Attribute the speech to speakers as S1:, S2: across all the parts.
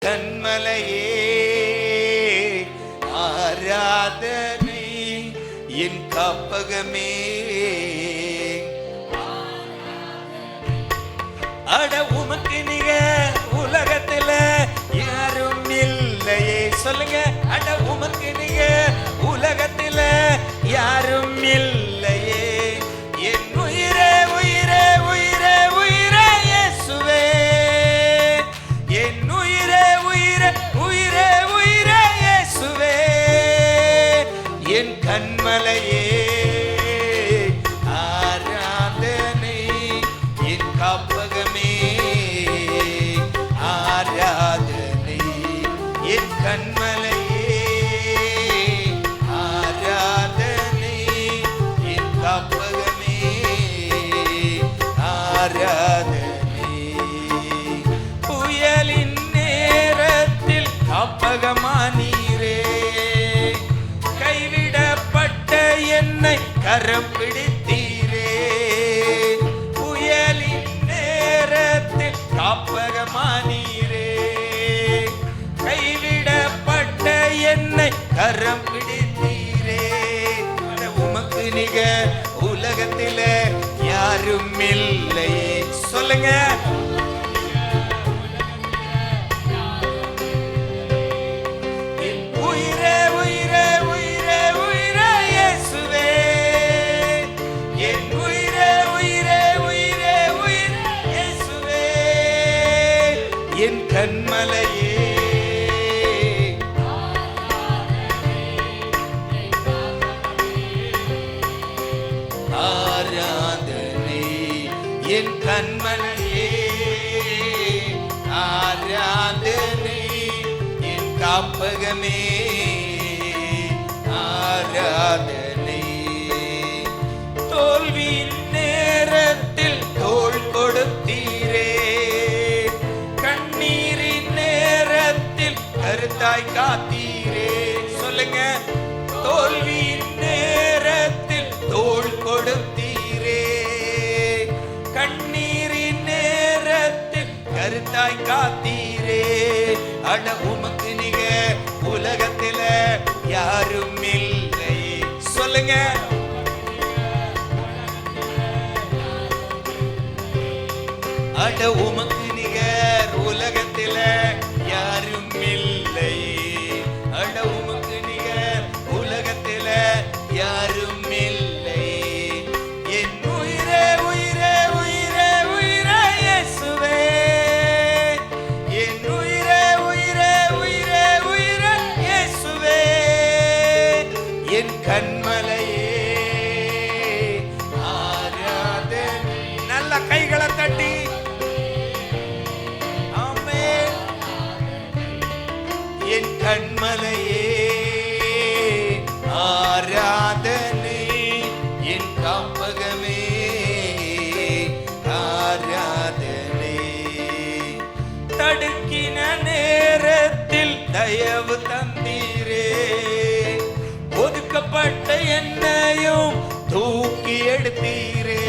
S1: கண்மலையே ஆராதனை, என் காப்பகமே அட உமக்கு நிக உலகத்துல யாரும் இல்லையே. சொல்லுங்க, அட உமக்கு நிக உலகத்துல யாரும் இல்லையே. என் உயிரே உயிரே உயிரே உயிரே இயேசுவே, என் உயிரே உயிரே உயிரே உயிரே இயேசுவே, என் கண்மலையே ஆராதனை, என் காப்பகமே ஆராதனை, என் கண்மலையே ஆராதனை, என் காப்பகமே ஆராதனை. புயலின் நேரத்தில் காப்பகமானீரே, கைவிடப்பட்ட என்னை கரம் பிடித்தீரே. புயலின் நேரத்தில் காப்பகமானீரே, கைவிடப்பட்ட என்னை கரம் பிடித்தீரே. உமக்கு நிக உலகத்தில யாரும் இல்லையே. சொல்லுங்க, உயிரே உயிரே உயிரே உயிரே இயேசுவே, என் உயிரே உயிரே உயிரே உயிரே இயேசுவே, என் கண்மலையே ஆராதனை, என் கண்மலையே ஆராதனை, என் காப்பகமே ஆராதனை. தோல்வியின் நேரத்தில் தோள் கொடுத்தீரே, கண்ணீரின் நேரத்தில் கருத்தாய் காத்தீரே. சொல்லுங்க, தோல்வியின் நேரத்தில் தோள் கொடுத்தீரே, கண்ணீரின் நேரத்தில் கருத்தாய் காத்தீரே. அட உமக்கு நிக உலகத்தில யாரும் இல்லை. சொல்லுங்க, அட உமக்கு நிகர் உலகத்தில யாரும் இல்லை. அட உமக்கு நிகர் உலகத்தில யாரும் இல்லை. என் உயிரே உயிரே உயிரே உயிரே இயேசுவே, என் உயிரே உயிரே உயிரே உயிரே இயேசுவே, என் கண்மலையே ஆராதனை. நல்ல கைகளை தட்டி ஆமென். என் கண்மலையே ஆராதனை, என் காப்பகமே ஆராதனை. தடுக்கின நேரத்தில் தயவு தந்தீரே, ஒதுக்கப்பட்ட என்னையும் தூக்கி எடுத்தீரே.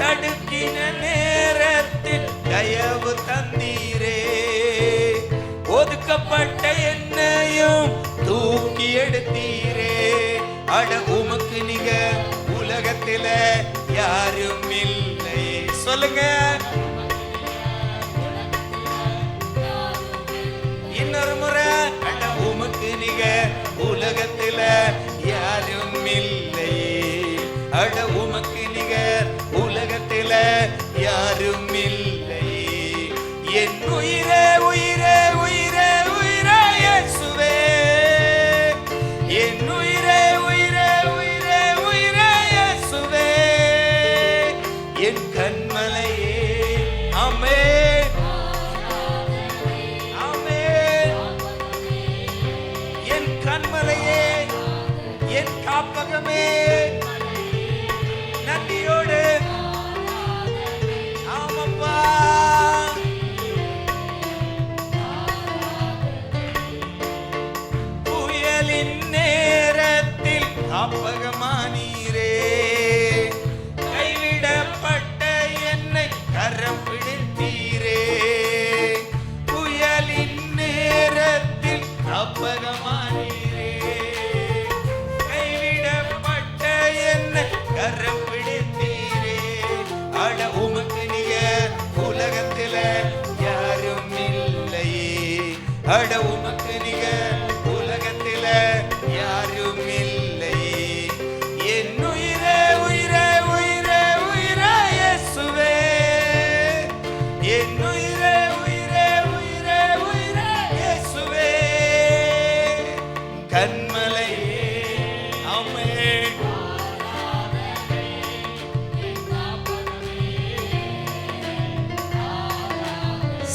S1: தடுக்கின நேரத்தில் தயவு தந்தீரே, ஒதுக்கப்பட்ட என்னையும் தூக்கி எடுத்தீரே. அட உமக்கு நிக உலகத்தில யாரும் இல்லை. சொல்லுங்க, இன்னொரு முறை. அட உமக்கு நிக உலகத்தில யாரும் இல்லை. அட உமக்கு நிகர் உலகத்தில யாரும் இல்லை. என் உயிரே உயிரே உயிரே உயிரே இயேசுவே, என் உயிரே உயிரே உயிரே உயிரே இயேசுவே, என் கண்மலையே. ஆமென் ஆமென். என் கண்மலையே, என் காப்பகமே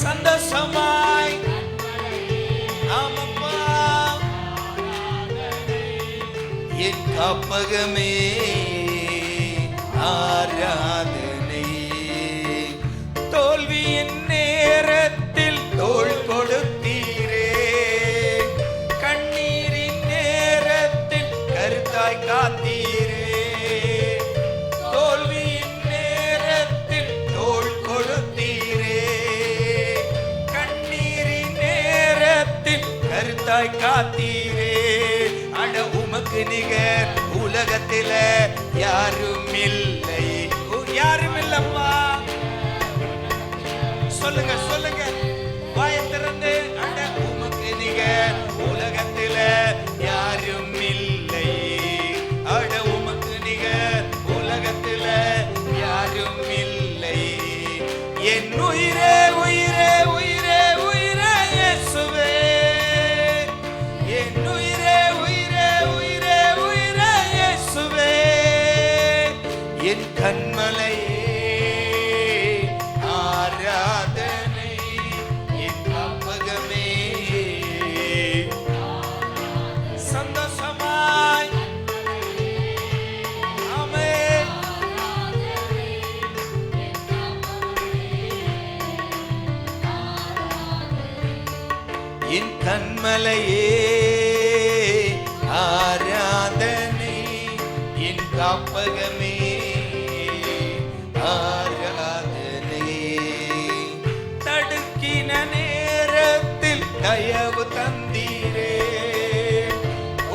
S1: சந்தோஷமாய் ஆமப்பா என் காப்பகமே ஆராதனை. தோல்வியின் நேரத்தில் தோள் கொடுத்தீரே, கண்ணீரின் நேரத்தில் கருத்தாய் காத்தீரே. தோல்வியின் நேரத்தில் தோள் கொடுத்தீரே, கண்ணீரின் நேரத்தில் கருத்தாய் காத்தீரே. அட உமக்கு நிகர் உலகத்தில யாரும் இல்லை, யாரும் இல்லப்பா. சொல்லுங்க சொல்லுங்க வாயை திறந்து. அட உமக்கு நிகர் உலகத்தில யாரும் இல்லை, அட உமக்கு நிகர் உலகத்தில யாரும் இல்லை. என் உயிரே உயிரே உயிரே உயிரே இயேசுவே, என் உயிரே உயிரே உயிரே உயிரே இயேசுவே. என் கண்மலையே ஆராதனை, என் காப்பகமே சந்தோஷமாய் ஆமென். என் கண்மலையே ஆராதனை, என் காப்பகமே ஆராதனை. தடுக்கின நேரத்தில் தயவு தந்தீரே,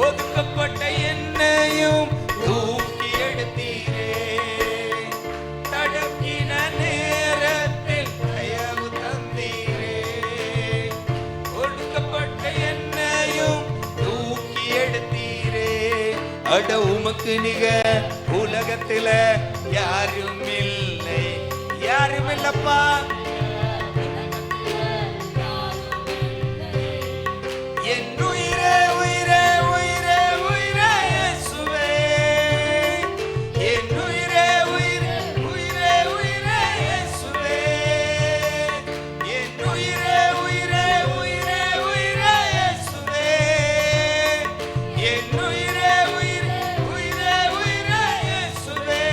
S1: ஒதுக்கப்பட்ட என்னையும் தூக்கி எடுத்தீரே. தடுக்கின நேரத்தில் தயவு தந்தீரே, ஒடுக்கப்பட்ட என்னையும் தூக்கி எடுத்தீரே. அட உமக்கு நிகர் உலகத்தில யாரும் இல்லை, யாரும் இல்லப்பா. என் உயிரே உயிரே உயிரே உயிரே இயேசுவே, என் உயிரே உயிரே உயிரே உயிரே இயேசுவே. என் உயிரே உயிரே உயிரே உயிரே இயேசுவே, என் உயிரே உயிரே உயிரே உயிரே இயேசுவே.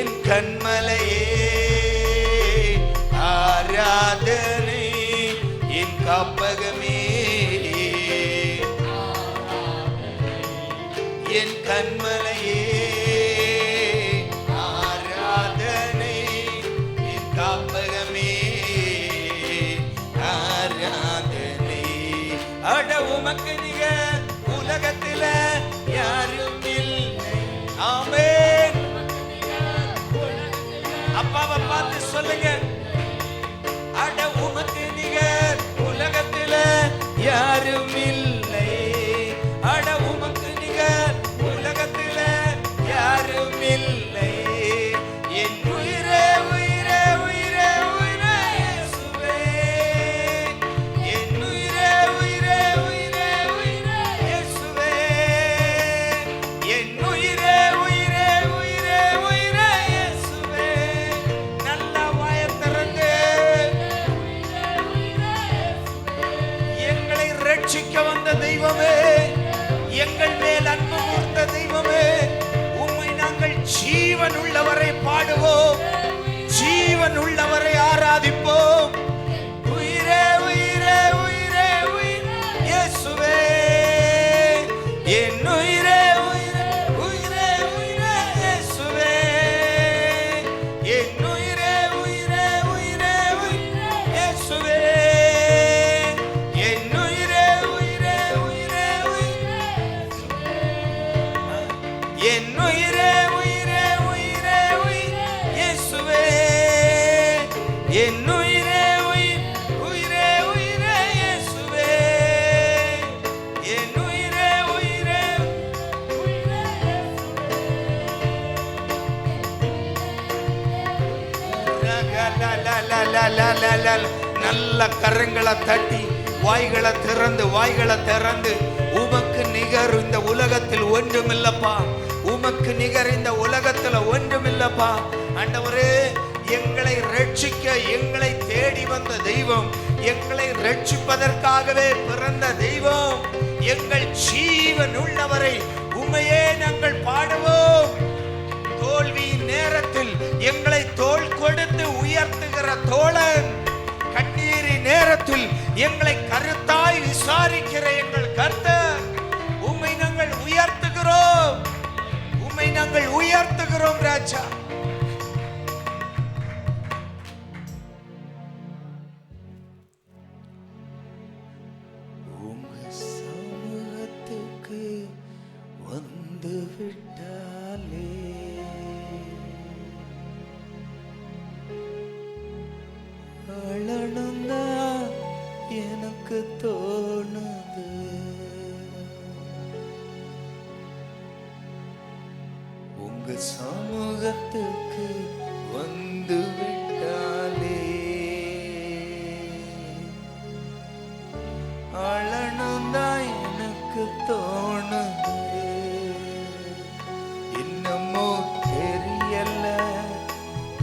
S1: என் கண்மலையே ஆராதனை, என் காப்பகமே என் கண்மலையே ஆராதனை, என் காப்பகமே ஆராதனை. அட உமக்கு நிகர் உலகத்தில யாரும் இல்லை. ஆமென். அப்பாவை பார்த்து சொல்லுங்க. அட உமக்கு நிகர் உலகத்தில யாரும் இல்லை, அட உமக்கு நிகர் உலகத்தில யாரும் இல்லை. என் உயிரே உயிரே உயிரே உயிரே இயேசுவே, என் உயிரே உயிரே உயிரே உயிரே இயேசுவே. என் உயிரே உயிரே உயிரே உயிரே இயேசுவே. நல்ல வாயை திறந்து எங்களை ரட்சிக்க வந்த தெய்வமே, எங்கள் மேல் அன்பு கூர்ந்த தெய்வமே, உம்மை நாங்கள் ஜீவன் உள்ளவரை பாடுவோம், ஜீவன் உள்ளவரை ஆராதிப்போம். உயிரே உயிரே உயிரே உயிரே இயேசுவே, என் உயிரே உயிரே உயிரே உயிரே இயேசுவே. என் உயிரே உயிரே உயிரே உயிரே இயேசுவே, என் உயிரே உயிரே உயிரே உயிரே. என் உயிரே உயிரே உயிரே உயிரே இயேசுவே, என் உயிரே உயிரே உயிரே இயேசுவே. என் உயிரே உயிரே உயிரே நல்ல கரங்களை தட்டி வாய்களை திறந்து உமக்கு நிகர் இந்த உலகத்தில் ஒன்றுமில்லப்பா, உமக்கு நிகர் இந்த உலகத்துல ஒன்றுமில்லப்பா. ஆண்டவரே, எங்களை ரட்சிக்க எங்களை தேடி
S2: வந்த தெய்வம், எங்களை ரட்சிப்பதற்காகவே பிறந்த தெய்வம். எங்கள் ஜீவன் உள்ளவரை உம்மையே நாங்கள் பாடுவோம். தோல்வியின் நேரத்தில் எங்களை தோள் கொடுத்து உயர்த்துகிற தோழன், கண்ணீரின் நேரத்தில் எங்களை கருத்தாய் விசாரிக்கிற எங்கள் கர்த்தர், உம்மை நாங்கள் உயர்த்துகிறோம், உம்மை நாங்கள் உயர்த்துகிறோம் ராஜா. உங்க சமூகத்துக்கு வந்து விட்டாலே அழணும்னா எனக்கு தோணுது. உங்க சமூகத்துக்கு வந்து விட்டாலே அழணும்னா எனக்கு தோணுது. இன்னமோ தெரியல,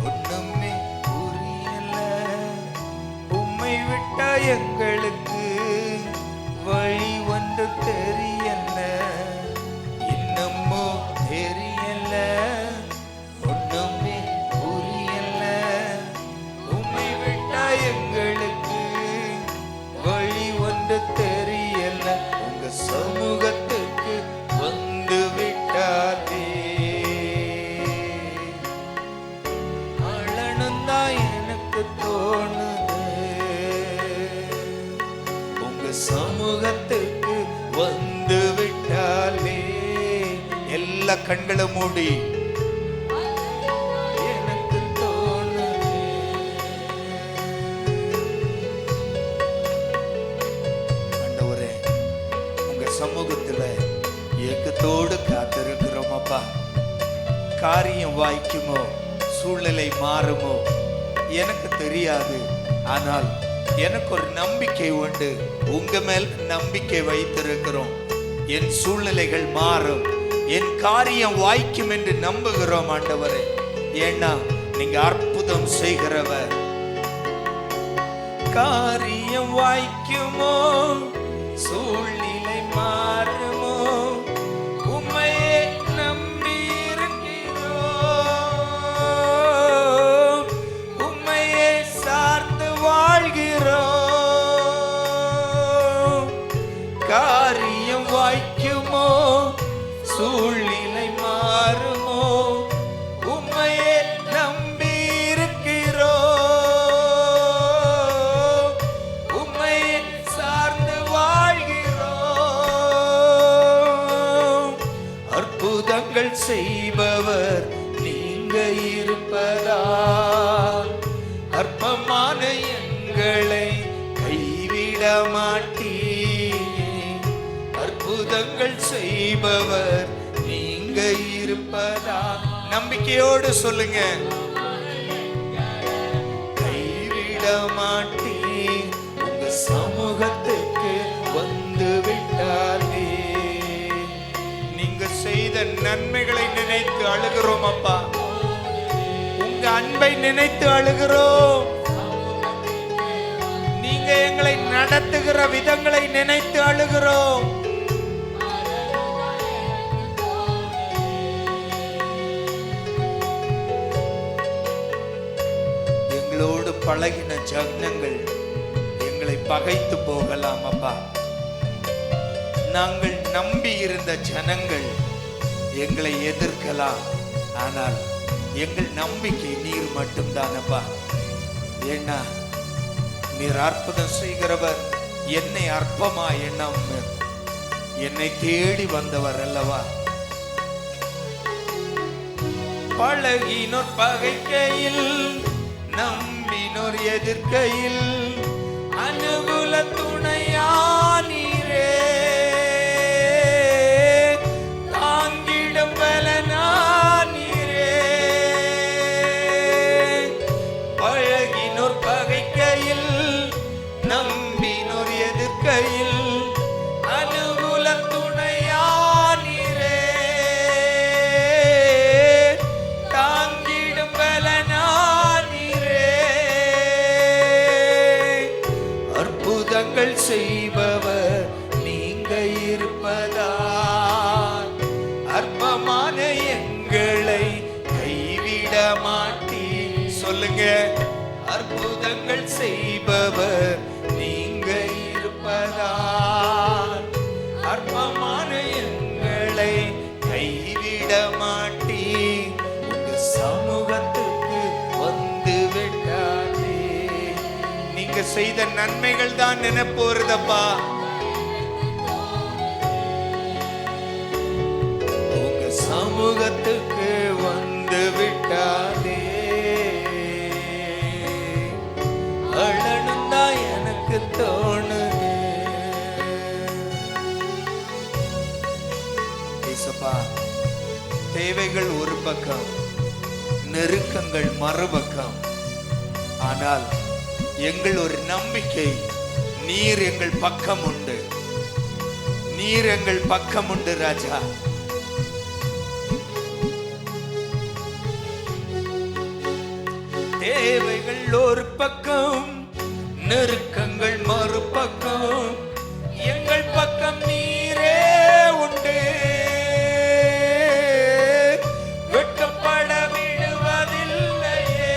S2: ஒண்ணுமே புரியல, உம்மை விட்டா எங்களுக்கு வழி ஒன்று தெரியல. இன்னமோ தெரியல, ஒண்ணுமே புரியல, உம்மை விட்டா எங்களுக்கு வழி ஒன்று தெரியல. உங்க சமூகத்துக்கு வந்து விட்டாதே அழணும்னா எனக்கு தோணுது. உங்க சமூகத்துக்கு வந்து விட்டாலே எல்லா கண்களை மூடி எனக்கு தோணுது. ஆண்டவரே, உங்க சமூகத்துல ஏக்கத்தோடு காத்திருக்கிறோம் அப்பா. காரியம் வாய்க்குமோ, சூழ்நிலை மாறுமோ எனக்கு தெரியாது, ஆனால் எனக்கு ஒரு நம்பிக்கை உண்டு. உங்க மேல் நம்பிக்கை வைத்திருக்கிறோம். என் சூழ்நிலைகள் மாறும், என் காரியம் வாய்க்கும் என்று நம்புகிறோம் ஆண்டவரே. ஏன்னா நீங்க அற்புதம் செய்கிறவர். காரியம் வாய்க்குமோ, சூழ்நிலை மாறுமோ, உம்மையே நம்பி இருக்கிறோம், உம்மையே சார்ந்து வாழ்கிறோம். காரியம் வாய்க்குமோ, சூழ்நிலை மாறுமோ, உம்மையே நம்பி இருக்கிறோம், உம்மையே சார்ந்து வாழ்கிறோம். அற்புதங்கள் செய்பவர் நீங்க இருப்பதா, அற்பமான எங்களை கைவிட மாட்டீர். அற்புதங்கள் செய்பவர் நீங்க இருப்பதா, நம்பிக்கையோடு சொல்லுங்க. கைவிட மாட்டீர். உங்க சமூகத்துக்கு வந்து விட்டாலே நீங்க செய்த நன்மைகளை நினைத்து அழுகிறோம் அப்பா. உங்க அன்பை நினைத்து அழுகிறோம். நீங்க எங்களை நடத்துகிற விதங்களை நினைத்து அழுகிறோம். எங்களோடு பழகின ஜனங்கள் எங்களை பகைத்து போகலாம் அப்பா. நாங்கள் நம்பி இருந்த ஜனங்கள் எங்களை எதிர்க்கலாம், ஆனால் எங்கள் நம்பிக்கை நீர் மட்டும்தானப்பா. ஏன்னா நீர் அற்புதம் செய்கிறவர். என்னை அற்பமா எண்ணம், என்னை தேடி வந்தவர் அல்லவா. பழகினோர் பகைக்கையில், நம்பினோர் எதிர்க்கையில், அனுகூல துணையானீரே, தாங்கிடும் பலனானீரே. பழகினோர் பகைக்கையில், நம்பினோர் எதிர்க்கையில், அனுகூல துணையானீரே, தாங்கிடும் பலனானீரே. செய்த நன்மைகள் தான் நினைப்பு வருதப்பா. உங்க சமூகத்துக்கு வந்து விட்டாலே அழணும் தான் எனக்கு தோணுது. ஏசப்பா, தேவைகள் ஒரு பக்கம், நெருக்கங்கள் மறுபக்கம். ஆனால் எங்கள் ஒரு நம்பிக்கை, நீர் எங்கள் பக்கம் உண்டு, நீர் எங்கள் பக்கம் உண்டு ராஜா. தேவைகள் ஒரு பக்கம், நெருக்கங்கள் மறுபக்கம், எங்கள் பக்கம் நீரே உண்டு. வெட்கப்பட விடுவதில்லையே.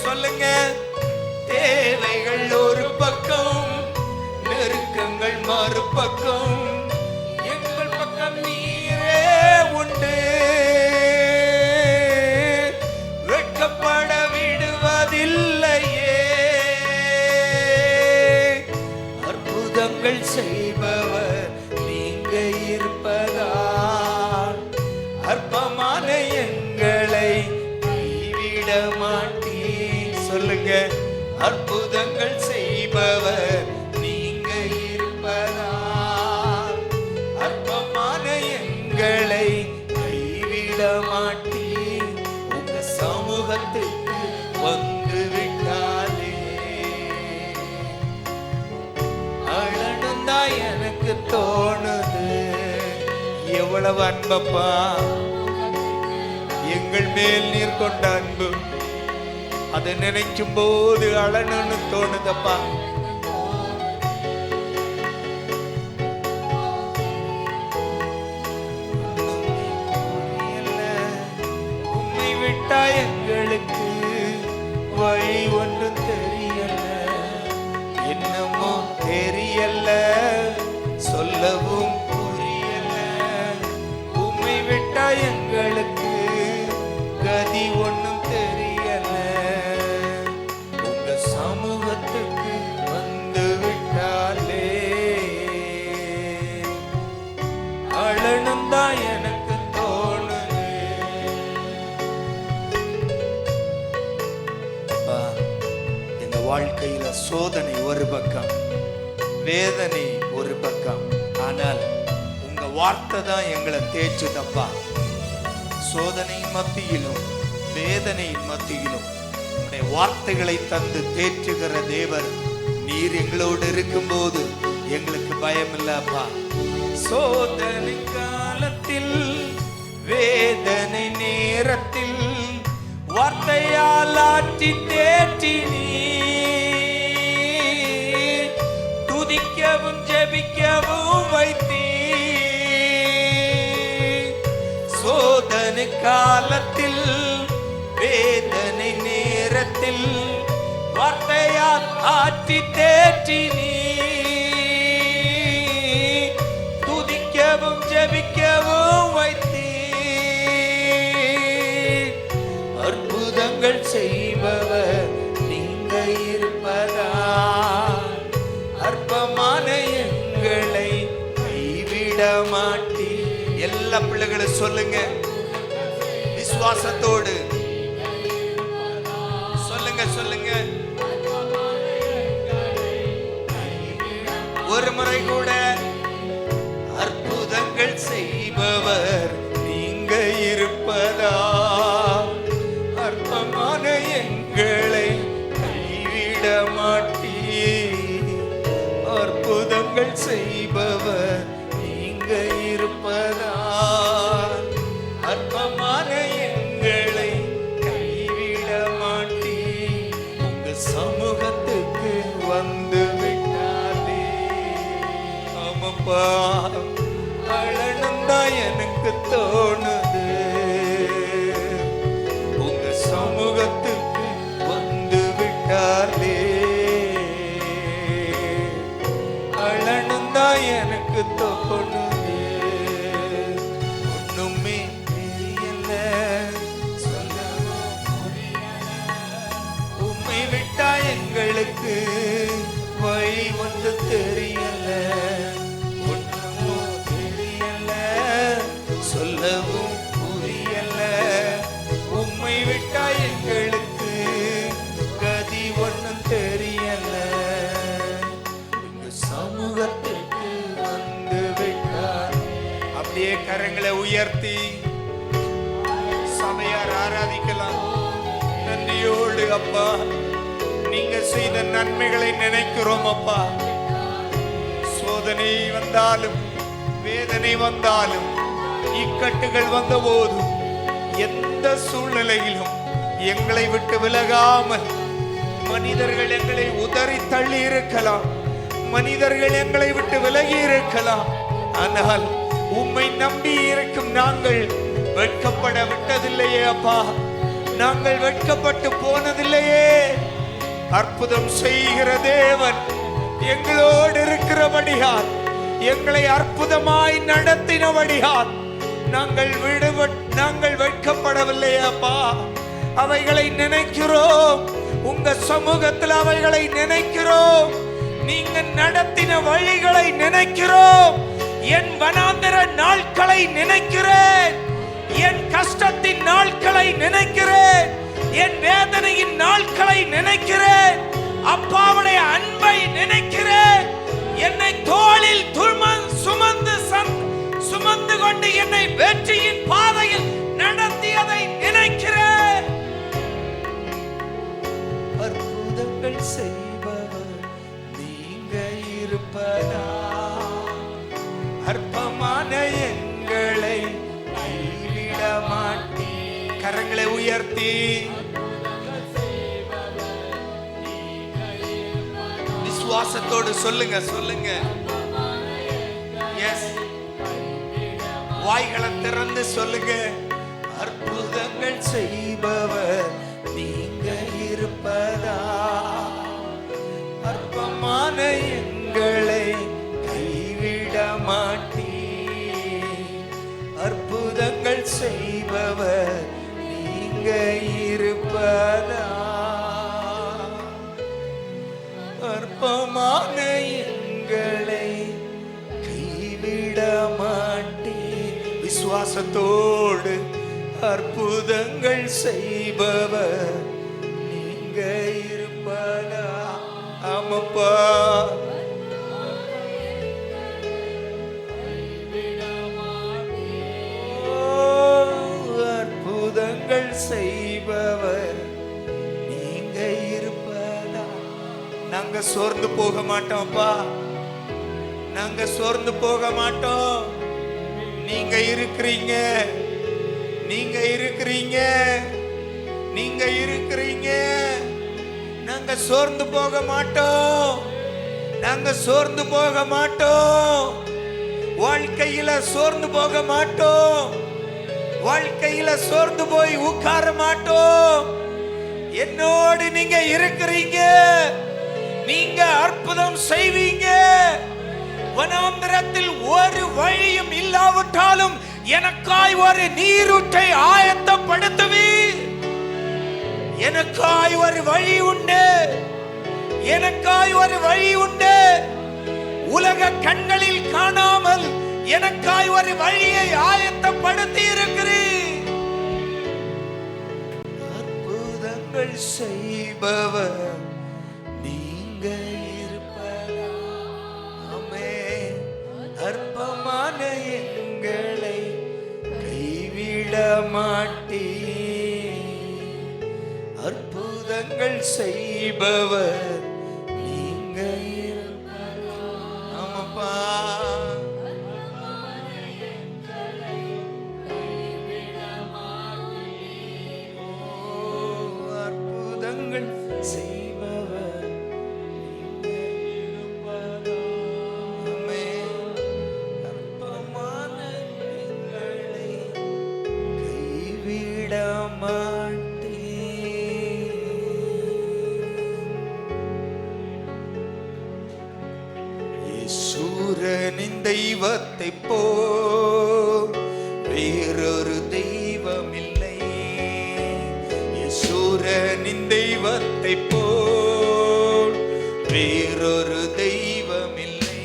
S2: சொல்லுங்க, தேவைகள் ஒரு பக்கம், நெருக்கங்கள் மறுபக்கம், எங்கள் பக்கம் நீரே உண்டு. வெட்கப்பட விடுவதில்லையே. அற்புதங்கள் செய்பவர் நீங்க இருப்பதால் அற்பமான எங்களை கைவிட மாட்டீர். சொல்லுங்க, அற்புதங்கள் செய்பவர் நீங்க இருப்பதால் அற்பமான எங்களை கைவிட மாட்டீர். உங்க சமூகத்துக்கு வந்து விட்டாலே அழணும் தான் எனக்கு தோணுது. எவ்வளவு அன்பப்பா எங்கள் மேல் நீர் கொண்ட அன்பு, அதை நினைக்கும் போது அழணும்னு தோணுதப்பா. உம்மை விட்டா எங்களுக்கு வழி ஒன்றும் தெரியல, என்னமோ தெரியல, சொல்லவும் புரியல. உம்மை விட்டா எங்களுக்கு கதி ஒன்றும் தெரியல. உங்க சமூகத்துக்கு வந்து விட்டாலே அழணும் தான் எனக்கு தோணுது. எங்க வாழ்க்கையில சோதனை ஒரு பக்கம், வேதனை ஒரு பக்கம். ஆனால் உங்க வார்த்தை தான் எங்களை தேய்ச்சுதப்பா. சோதனையின் மத்தியிலும் வேதனையின் மத்தியிலும் உங்களுடைய வார்த்தைகளை தந்து தேற்றுகிற தேவர் நீர் எங்களோடு இருக்கும்போது எங்களுக்கு பயம் இல்லப்பா. சோதனை காலத்தில், வேதனை நேரத்தில் வார்த்தையால் ஆற்றி தேற்றி நீர் துதிக்கவும் ஜெபிக்கவும் வைத்தீர். சோதனை காலத்தில், வேதனை நேரத்தில் வார்த்தையால் ஆற்றி தேற்றி நீர் துதிக்கவும் ஜெபிக்கவும் வைத்தீர். அற்புதங்கள் செய்பவர் நீங்க இருப்பதால் அற்பமான எங்களை கைவிட மாட்டீர். எல்லா பிள்ளைகளும் சொல்லுங்க விசுவாசத்தோடு, சொல்லுங்க சொல்லுங்க. ஒரு முறை கூட, அற்புதங்கள் செய்பவர் நீங்க இருப்பதா அற்பமான எங்களை கைவிட மாட்டீர். அற்புதங்கள் செய்பவர் நீங்க இருப்பதா அற்பமான எங்களை கைவிட மாட்டீர். உங்க சமூகத்துக்கு வந்து விட்டாலே ஆமாப்பா அழணும் தான் எனக்கு தோணுது. உங்க சமூகத்துக்கு வந்து விட்டாலே அழணும் தான் எனக்கு தோணுது. ஒண்ணுமே தெரியல, சொல்லவும் புரியல. உம்மை விட்டா எங்களுக்கு சபையார் ஆராதிக்கலாம். நன்றியோடு அப்பா, நீங்க செய்த நன்மைகளை நினைக்கிறோம் அப்பா. சோதனை வந்தாலும், வேதனை வந்தாலும், இக்கட்டுகள் வந்த போதும், எந்த சூழ்நிலையிலும் எங்களை விட்டு விலகாமல், மனிதர்கள் எங்களை உதறி தள்ளி இருக்கலாம், மனிதர்கள் எங்களை விட்டு விலகி இருக்கலாம், ஆனால் உம்மை நம்பி இருக்கும் நாங்கள் வெட்கப்பட விட்டதில்லையே அப்பா. நாங்கள் வெட்கப்பட்டு போனதில்லையே. அற்புதம் செய்கிற தேவன் எங்களோடு இருக்கிறபடியால், எங்களை அற்புதமாய் நடத்தினபடியால் நாங்கள் வெட்கப்படவில்லையே அப்பா. அவைகளை நினைக்கிறோம், உங்க சமூகத்தில் அவைகளை நினைக்கிறோம். நீங்க நடத்தின வழிகளை நினைக்கிறோம். என் வனாந்தர நாட்களை நினைக்கிறேன், என் கஷ்டத்தின் நாட்களை நினைக்கிறேன், என் வேதனையின் நாட்களை நினைக்கிறேன். அப்பாவுடைய அன்பை நினைக்கிறேன். என்னை தோளில் சுமந்து கொண்டு என்னை வெற்றியின் பாதையில் நடத்தியதை நினைக்கிறேன். அற்புதங்கள் செய்பவர் நீங்க இருப்பதா, அற்பமான எங்களை கைவிட மாட்டீர். கரங்களை உயர்த்தி விசுவாசத்தோடு சொல்லுங்க, சொல்லுங்க. எஸ், வாய்களை திறந்து சொல்லுங்க. அற்புதங்கள் செய்பவர் நீங்க இருப்பதா, அற்பமான எங்களை கைவிட மாட்டீர். அற்புதங்கள் செய்பவர் நீங்க இருப்பதா, அற்பமான எங்களை கைவிட மாட்டீர். விசுவாசத்தோடு அற்புதங்கள் செய்பவர் நீங்க இருப்பதா. ஆமப்பா, அற்புதங்கள் செய்பவர் நீங்க இருப்பதா. நாங்க சோர்ந்து போக மாட்டோம்ப்பா, நாங்க சோர்ந்து போக மாட்டோம். நீங்க இருக்கிறீங்க, நீங்க இருக்கிறீங்க, நீங்க இருக்கிறீங்க. நாங்க சோர்ந்து போக மாட்டோம், நாங்க சோர்ந்து போக மாட்டோம். வாழ்க்கையில சோர்ந்து போக மாட்டோம், வாழ்க்கையில சோர்ந்து போய் உட்கார மாட்டோம். என்னோடு நீங்க இருக்கிறீங்க, நீங்க அற்புதம் செய்வீங்க. வனாந்திரத்தில் ஒரு வழியும் இல்லாவிட்டாலும் எனக்காய் ஒரு நீரூற்றை ஆயத்தப்படுத்துவீர். எனக்காய் ஒரு வழி உண்டு, எனக்காய் ஒரு வழி உண்டு. உலக கண்களில் காணாமல் எனக்காய் ஒரு வழியை ஆயத்தப்படுத்தி இருக்கிறீர். அற்புதங்கள் செய்பவர் நீங்க இருப்பதா. ஆமென். அற்பமான எங்களை கைவிட மாட்டீர். அற்புதங்கள் செய்பவர் நீங்க இருப்பதா. ஆமாப்பா, அற்புதங்கள் செய்பவர் நீங்க இருப்பதா. ஆமென். அற்பமான எங்களை கைவிட மாட்டீர். ஈஸ்வரனின் தெய்வத்தை போல் வேறொரு தெய்வம் இல்லை. ஈஸ்வரனின் தெய்வத்தை போல் வேறொரு தெய்வம் இல்லை.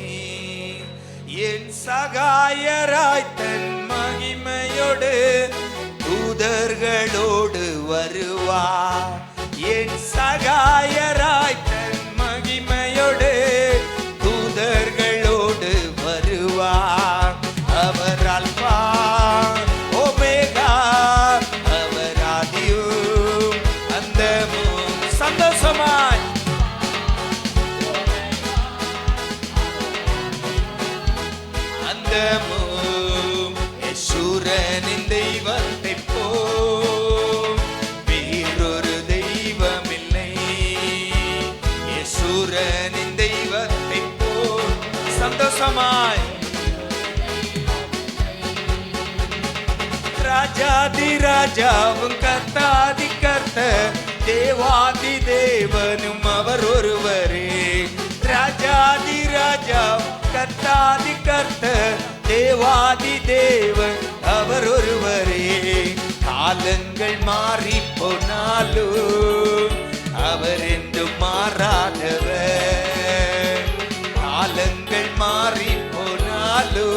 S2: என் சகாயராய் தன் மகிமையோடு தூதர்களோடு வருவார். என் சகாயராய் தன் மகிமையோடு தூதர்களோடு வருவார். அவர் அல்பா ஒமேகா, அவர் ராஜாதி ராஜாவும் கர்த்தாதி கர்த்தர் தேவாதி தேவனும் அவர் ஒருவரே. ராஜாதி ராஜாவும் கர்த்தாதி கர்த்தர் தேவாதி தேவன் அவர் ஒருவரே. காலங்கள் மாறி போனாலும் அவர் என்றும் மாறாதவர். காலங்கள் மாறி போனாலும்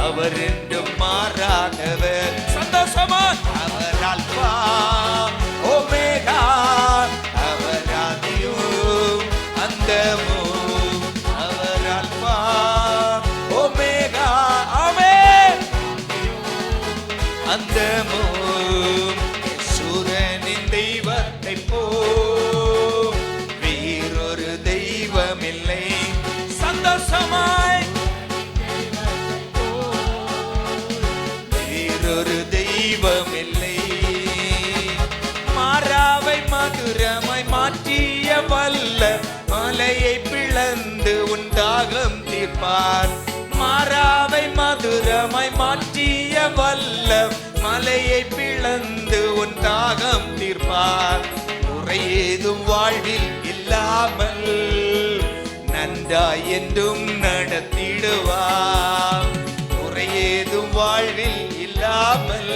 S2: அவர் என்றும் மாறாதவர். சந்தோஷமா அவர் அல்பா ஒமேகா, அவர் ஆதியும் அந்தமும், அவர் அல்பா ஒமேகா, ஆமென், அந்தமும். சூரனின் தெய்வத்தை போ வேறொரு தெய்வமில்லை. சந்தோஷமாய் வேறொரு தெய்வமில்லை. மாறாவை மதுரமாய் மாற்றிய வல்ல மலையை பிளந்து உன் தாகம் தீர்ப்பார். மாறாவை மதுரமாய் மாற்றிய வல்ல மலையை பிளந்து உன் தாகம் தீர்ப்பார். குறையேதும் வாழ்வில் இல்லாமல் நன்றாய் என்றும் நடத்திடுவார். குறையேதும் வாழ்வில் இல்லாமல்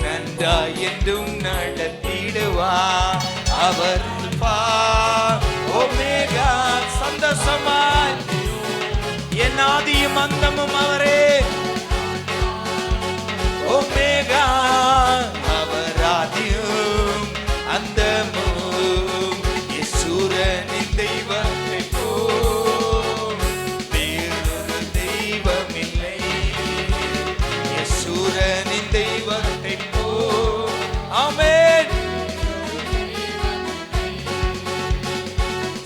S2: நன்றாய் என்றும் நடத்திடுவார். அவர் அல்பா ஒமேகா. சந்தோஷமாய் என் ஆதியும் அந்தமும் அவரே. ஒமேகா, அவர் ஆதியும் அந்தமும். சூரனின் தெய்வத்தை போல் வேறொரு தெய்வமில்லை. சூரனின் தெய்வத்தை போல், ஆமென்.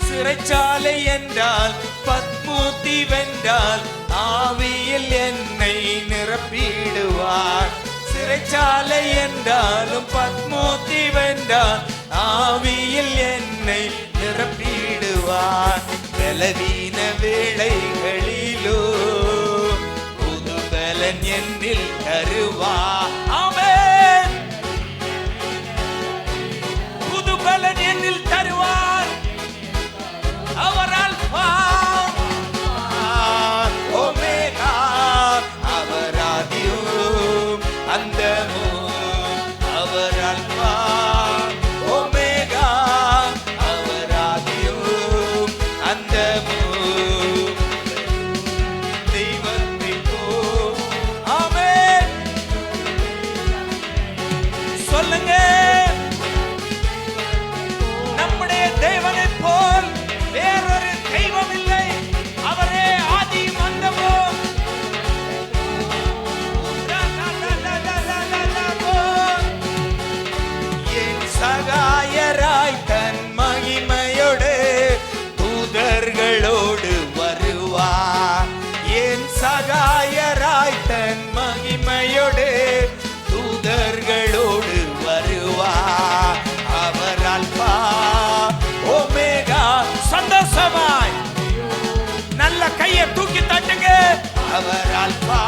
S2: சிறைச்சாலை என்றால் பத்மூத்தி வென்றால் ஆவியில் என்னை நிரப்பிடுவார். சிறைச்சாலை என்றாலும் பத்மூத்தி வென்றால் ஆவியில் என்னை நிரப்பிடுவார். பலவீன வேளைகளிலோ புது பலன் என்னில் தருவார். ஆமென், புது பலன் என்னில் தருவார். அவர் அல்பா ஒமேகா, அவர் ஆதியும் அந்தமும், அவர் அல்பா ஒமேகா, அவர் ஆதியும் அந்தமும். தெய்வத்தை போல், ஆமென், சொல்லுங்க. நம்முடைய தேவனை போல் வேறொரு தெய்வம் இல்லை. அவரே ஆதியும் அந்தமும். என் சகாயராய் தன் மகிமையோடு தூதர்களோடு வருவார். என் சகாயராய் தன் மகிமையோடு தூதர்களோடு வருவார். அவர் அல்பா ஒமேகா. சந்தோஷமாய் நல்ல கையை தூக்கி தட்டுங்க. அவர் அல்பா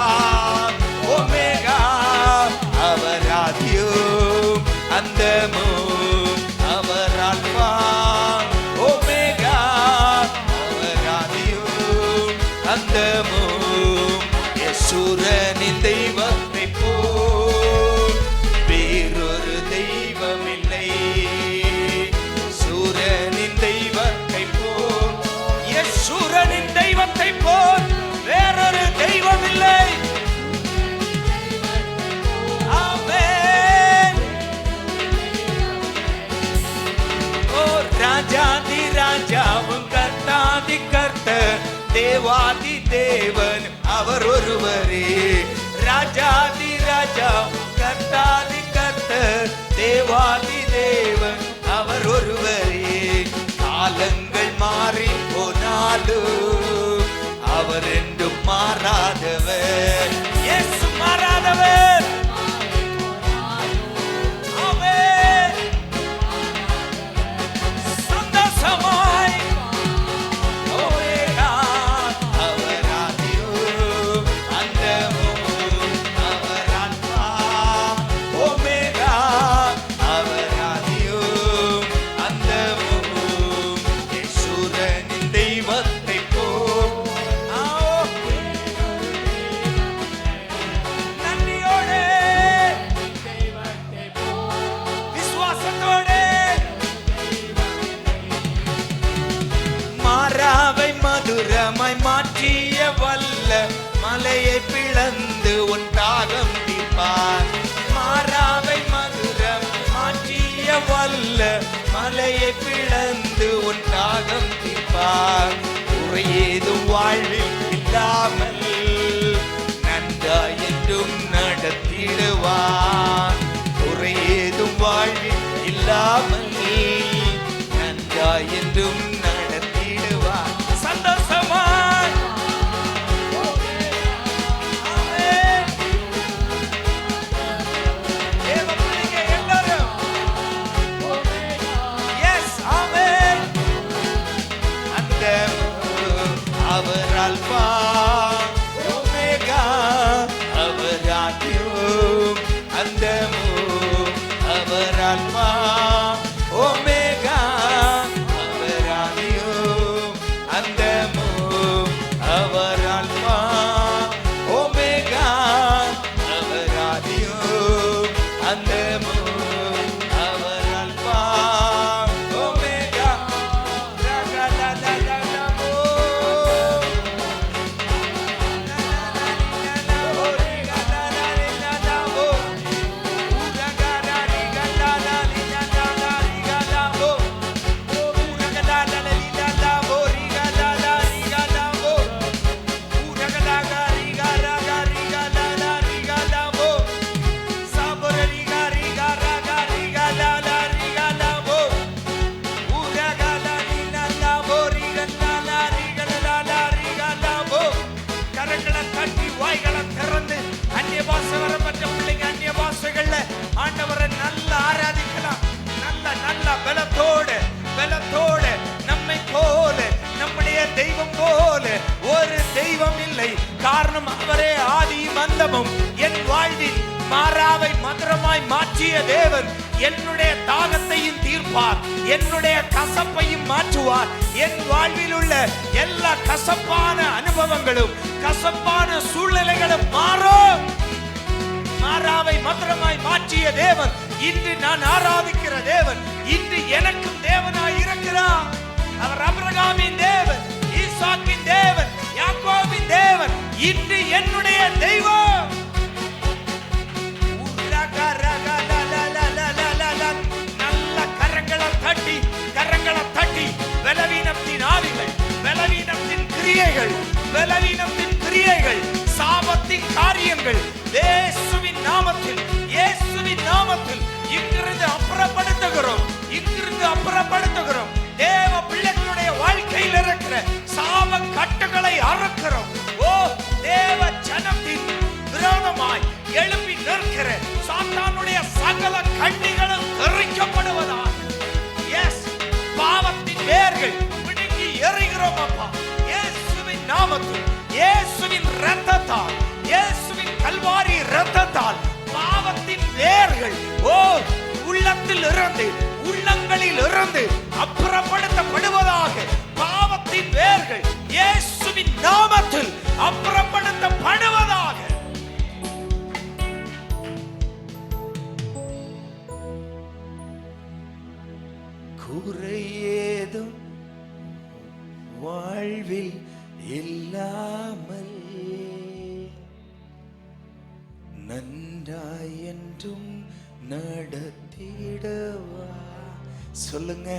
S2: ஒமேகா, அவர் ஆதியும் அந்தமும், அவர் அல்பா ஒமேகா, அவர் ஆதியும் அந்தமும். சூரனின் தெய்வத்தை போல் வேறொரு தெய்வமில்லை. சூரனின் தெய்வத்தை போல், சூரனின் தெய்வத்தை போல் வேறொரு தெய்வமில்லை. ஆமென். ஓ ராஜாதி ராஜாவும் கர்த்தாதி கர்த்தர் தேவாதி தேவன் அவர் ஒருவரே. ராஜாதி ராஜா கர்த்தாதி கர்த்தர் தேவாதி தேவன் அவர் ஒருவரே. காலங்கள் மாறி போனாலும் அவர் என்றும் மாறாதவர். இயேசு மாறாதவர். ஆமென். சந்தோஷமாய் ஒமேகா, அவர் ஆதியும் அந்தமும், அவர் அல்பா பிளந்து உன் தாகம் தீர்ப்பார். குறையேதும் வாழ்வில் இல்லாமல் நன்றாய் என்றும் நடத்திடுவார். குறையேதும் வாழ்வில் இல்லாமல் நன்றாய் என்றும் நடத்திடுவார். சந்தோஷமாய் ஆமென். தேவ பிள்ளைங்க எல்லாரும் எஸ் ஆமென். அந்த அவர் அல்பா ஒமேகா, அவர் ஆதியும் அந்தமும், அவர் அல்பா ஒமேகா, அவர் ஆதியும் அந்தமும், அவர் அல்பா ஒமேகா, அவர் ஆதியும் அந்தமும், அவர் அல்பா ஒமேகா. கரங்களை தட்டி வாய்களை திறந்து அந்நிய பாஷை வரப்பட்ட பிள்ளைங்க அந்நிய பாஷைகள்ல ஆண்டவரை நல்லா ஆராதிக்கலாம். நல்ல பலத்தோடு நம்மை போல நம்முடைய தெய்வம் போல ஒரு தெய்வம் இல்லை. காரணம் அவரே ஆதியும் அந்தமும். என் வாழ்வில் மாறாவை மதுரமாய் மாற்றிய தேவன் என்னுடைய தாகத்தையும் தீர்ப்பார், என்னுடைய கசப்பையும் மாற்றுவார். என் வாழ்வில் உள்ள எல்லா கசப்பான அனுபவங்களும் கசப்பான சூழ்நிலைகளும் மாறும். மாறாவை மதுரமாய் மாற்றிய தேவன் இன்று நான் ஆராதிக்கிற தேவன் இன்று எனக்கும் தேவனாய் இருக்கிறார். அவர் ஆபிரகாமின் தேவன், ஈசாக்கின் தேவன், யாக்கோபின் தேவன், இன்று என்னுடைய தெய்வம். நல்ல கரங்களை தட்டி பலவீனத்தின் ஆவிகள், பலவீனத்தின் கிரியைகள், சாபத்தின் காரியங்கள் இயேசுவின் நாமத்தில் இங்கிருந்து அப்புறப்படுத்துகிறோம். தேவ பிள்ளைகளுடைய வாழ்க்கையில் இருக்கிற சாப கட்டுகளை அறுக்கிறோம். ஓ தேவ ஜனத்தின் விரோதமாய் எழுப்பி நிற்கிற சாத்தானுடைய சகல கண்ணிகளும் எரிக்கப்படுவதாக. எஸ், பாவத்தின் வேர்கள் பிடுங்கி எறிகிறோம் அப்பா இயேசுவின் நாமத்தில். இயேசுவின் இரத்தத்தால், இயேசுவின் கல்வாரி இரத்தத்தால் பாவத்தின் வேர்கள் ஓ உள்ளங்களில் இருந்து அப்புறப்படுத்தப்படுவதாக. பாவத்தின் வேர்கள் இயேசுவின் நாமத்தில் அப்புறப்படுத்தப்படுவதாக. குறையேதும் வாழ்வில் இல்லாமல் நன்றாய் என்றும் நடத்திடவா. சொல்லுங்க,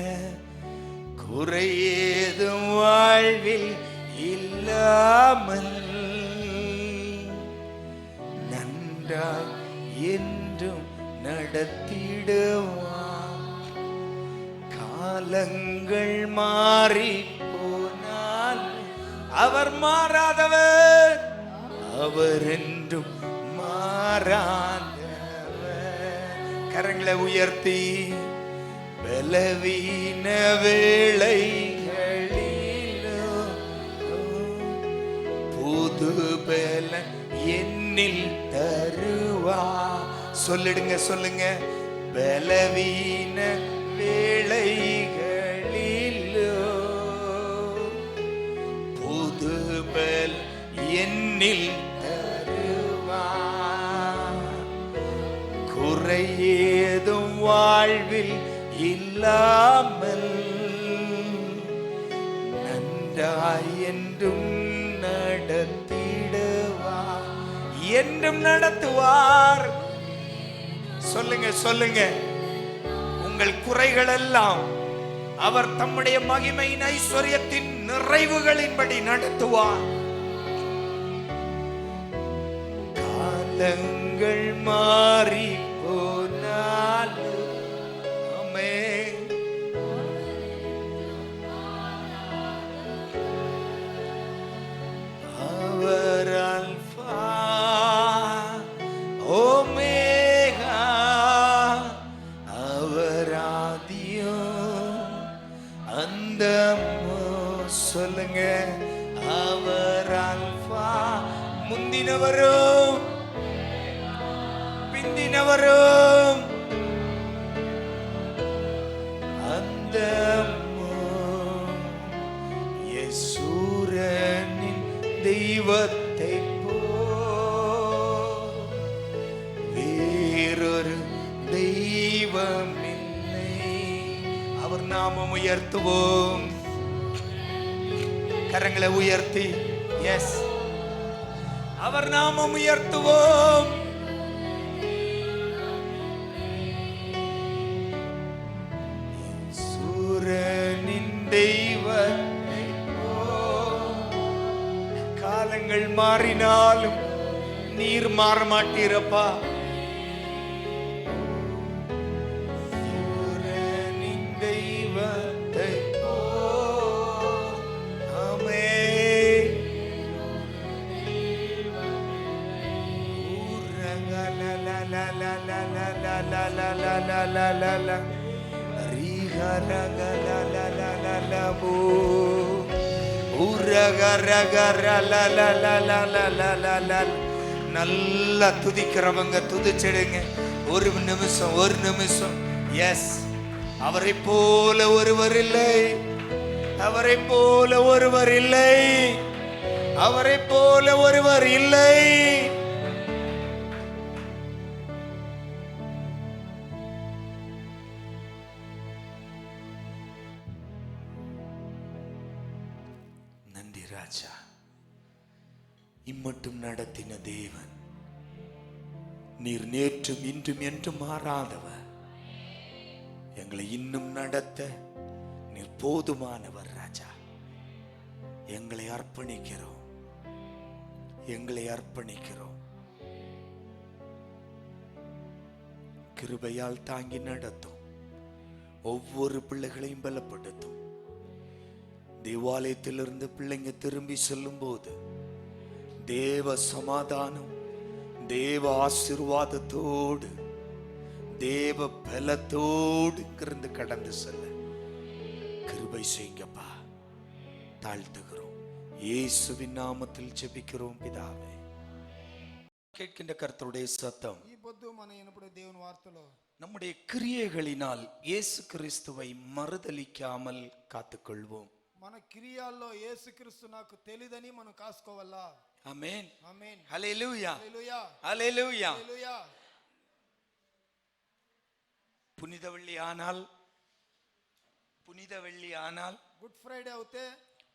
S2: குறையேதும் வாழ்வில் இல்லாமல் நன்றாய் என்றும் நடத்திடவா. காலங்கள் மாறி போனால் அவர் மாறாதவர், அவர் என்றும் மாறாதவர். கரங்களை உயர்த்தி பலவீன வேளைகளிலோ புது பலன் என்னில் தருவா. சொல்லுங்க, பலவீன வேளைகளிலோ புது பலன் என்னில் தருவா. குறையேதும் வாழ்வில் இல்லாமல் நன்றாய் என்றும் நடத்திடுவா. என்றும் நடத்துவார். சொல்லுங்க, உங்கள் குறைகள் எல்லாம் அவர் தம்முடைய மகிமையின் ஐஸ்வர்யத்தின் நிறைவுகளின்படி நடத்துவார். காலங்கள் மாறி போனாலும் அவர் அல்பா ஓமேகா, அவர் ஆதியும் அந்தமோ. சொல்லுங்க, அவர் அல்பா, முந்தினவரும் பிந்தினவரும் அந்தமோ. யேசூரனின் தெய்வத்தை போ வேறொரு தெய்வம் இல்லை. அவர் நாமம் உயர்த்துவோம். கரங்களை உயர்த்தி, எஸ், அவர் நாமம் உயர்த்துவோம். சூரனின் தெய்வத்தை போ. காலங்கள் மாறினாலும் நீர் மாற மாட்டீரப்பா. சூரனின் தெய்வத்தை போ. ஆமென். நல்லா துதிக்கிறவங்க துதிச்சிடுங்க. ஒரு நிமிஷம். எஸ், அவரை போல ஒருவர் இல்லை, அவரை போல ஒருவர் இல்லை, அவரை போல ஒருவர் இல்லை. நன்றி ராஜா, இம்மட்டும் நடத்தின தேவன் நீர் நேற்றும் இன்றும் என்றும் மாறாதவர். எங்களை இன்னும் நடத்த நீர் போதுமானவர் ராஜா. எங்களை அர்ப்பணிக்கிறோம். கிருபையால் தாங்கி நடத்தும். ஒவ்வொரு பிள்ளைகளையும் பலப்படுத்தும். தேவாலயத்திலிருந்து பிள்ளைங்க திரும்பி செல்லும் போது தேவ சமாதானம், தேவ ஆசீர்வாதத்தோடு, தேவ பலத்தோடு இருந்து கடந்து செல்ல கிருபை செய்யுங்கப்பா. தாழ்த்துகிறோம். இயேசுவின் நாமத்தில் ஜெபிக்கிறோம் பிதாவே. கேட்கின்ற கர்த்தருடைய சத்தம் நம்முடைய கிரியைகளினால் இயேசு கிறிஸ்துவை மறுதலிக்காமல் காத்துக்கொள்வோம்.
S1: మన క్రియల్లో యేసుక్రీస్తు నాకు తెలియదని మనం కాసుకోవాలా.
S2: ఆమేన్ ఆమేన్. హల్లెలూయా
S1: హల్లెలూయా
S2: హల్లెలూయా
S1: హల్లెలూయా.
S2: புனித வெள்ளி ஆனால்
S1: குட் ஃப்ரைடே అవుతే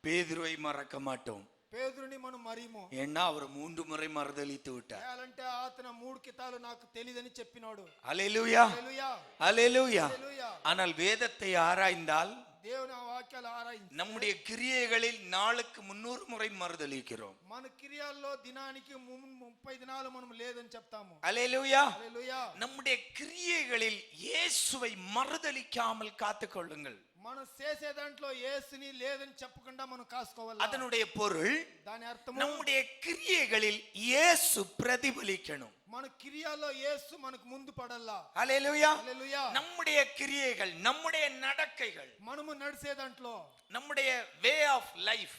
S2: பேதுருவை மறக்க மாட்டோம்.
S1: పేతురుని మనం మరిము.
S2: ஏன்னா அவர் 3 முறை மறுதலித்து விட்டார்.
S1: అంటే అతను 3 కితాలు నాకు తెలియదని చెప్పినాడు.
S2: హల్లెలూయా
S1: హల్లెలూయా
S2: హల్లెలూయా.
S1: హల్లెలూయా.
S2: ஆனால் வேதத்தை ஆராய்ந்தால்
S1: దేవుని వాక్యాలు ఆరాయించి
S2: நம்முடைய கிரியைகளில் நாளுக்கு 300 முறை மறுதலிக்கிறோம்.
S1: మన క్రియల్లో దినానికి 30 దినాలు మనం లేదని చెప్తాము.
S2: ஹல்லேலூயா
S1: హల్లెలూయా.
S2: நம்முடைய கிரியைகளில் இயேசுவை மறுதலிக்காமல் காத்துக்கொள்ளுங்கள்.
S1: మనం చేసే దాంట్లో యేసుని లేదని చెప్పకుండా మనం కాసుకోవాలి.
S2: அதனுடைய பொருள்,
S1: దాని అర్థం
S2: நம்முடைய கிரியைகளில் இயேசு பிரதிபலிக்கணும்.
S1: మన క్రియల్లో యేసు మనకు ముందు పడాలా.
S2: హల్లెలూయా
S1: హల్లెలూయా.
S2: நம்முடைய கிரியைகள், நம்முடைய நடக்கைகள்,
S1: మనము నడిచే దాంట్లో
S2: நம்முடைய வே ஆஃப் லைஃப்,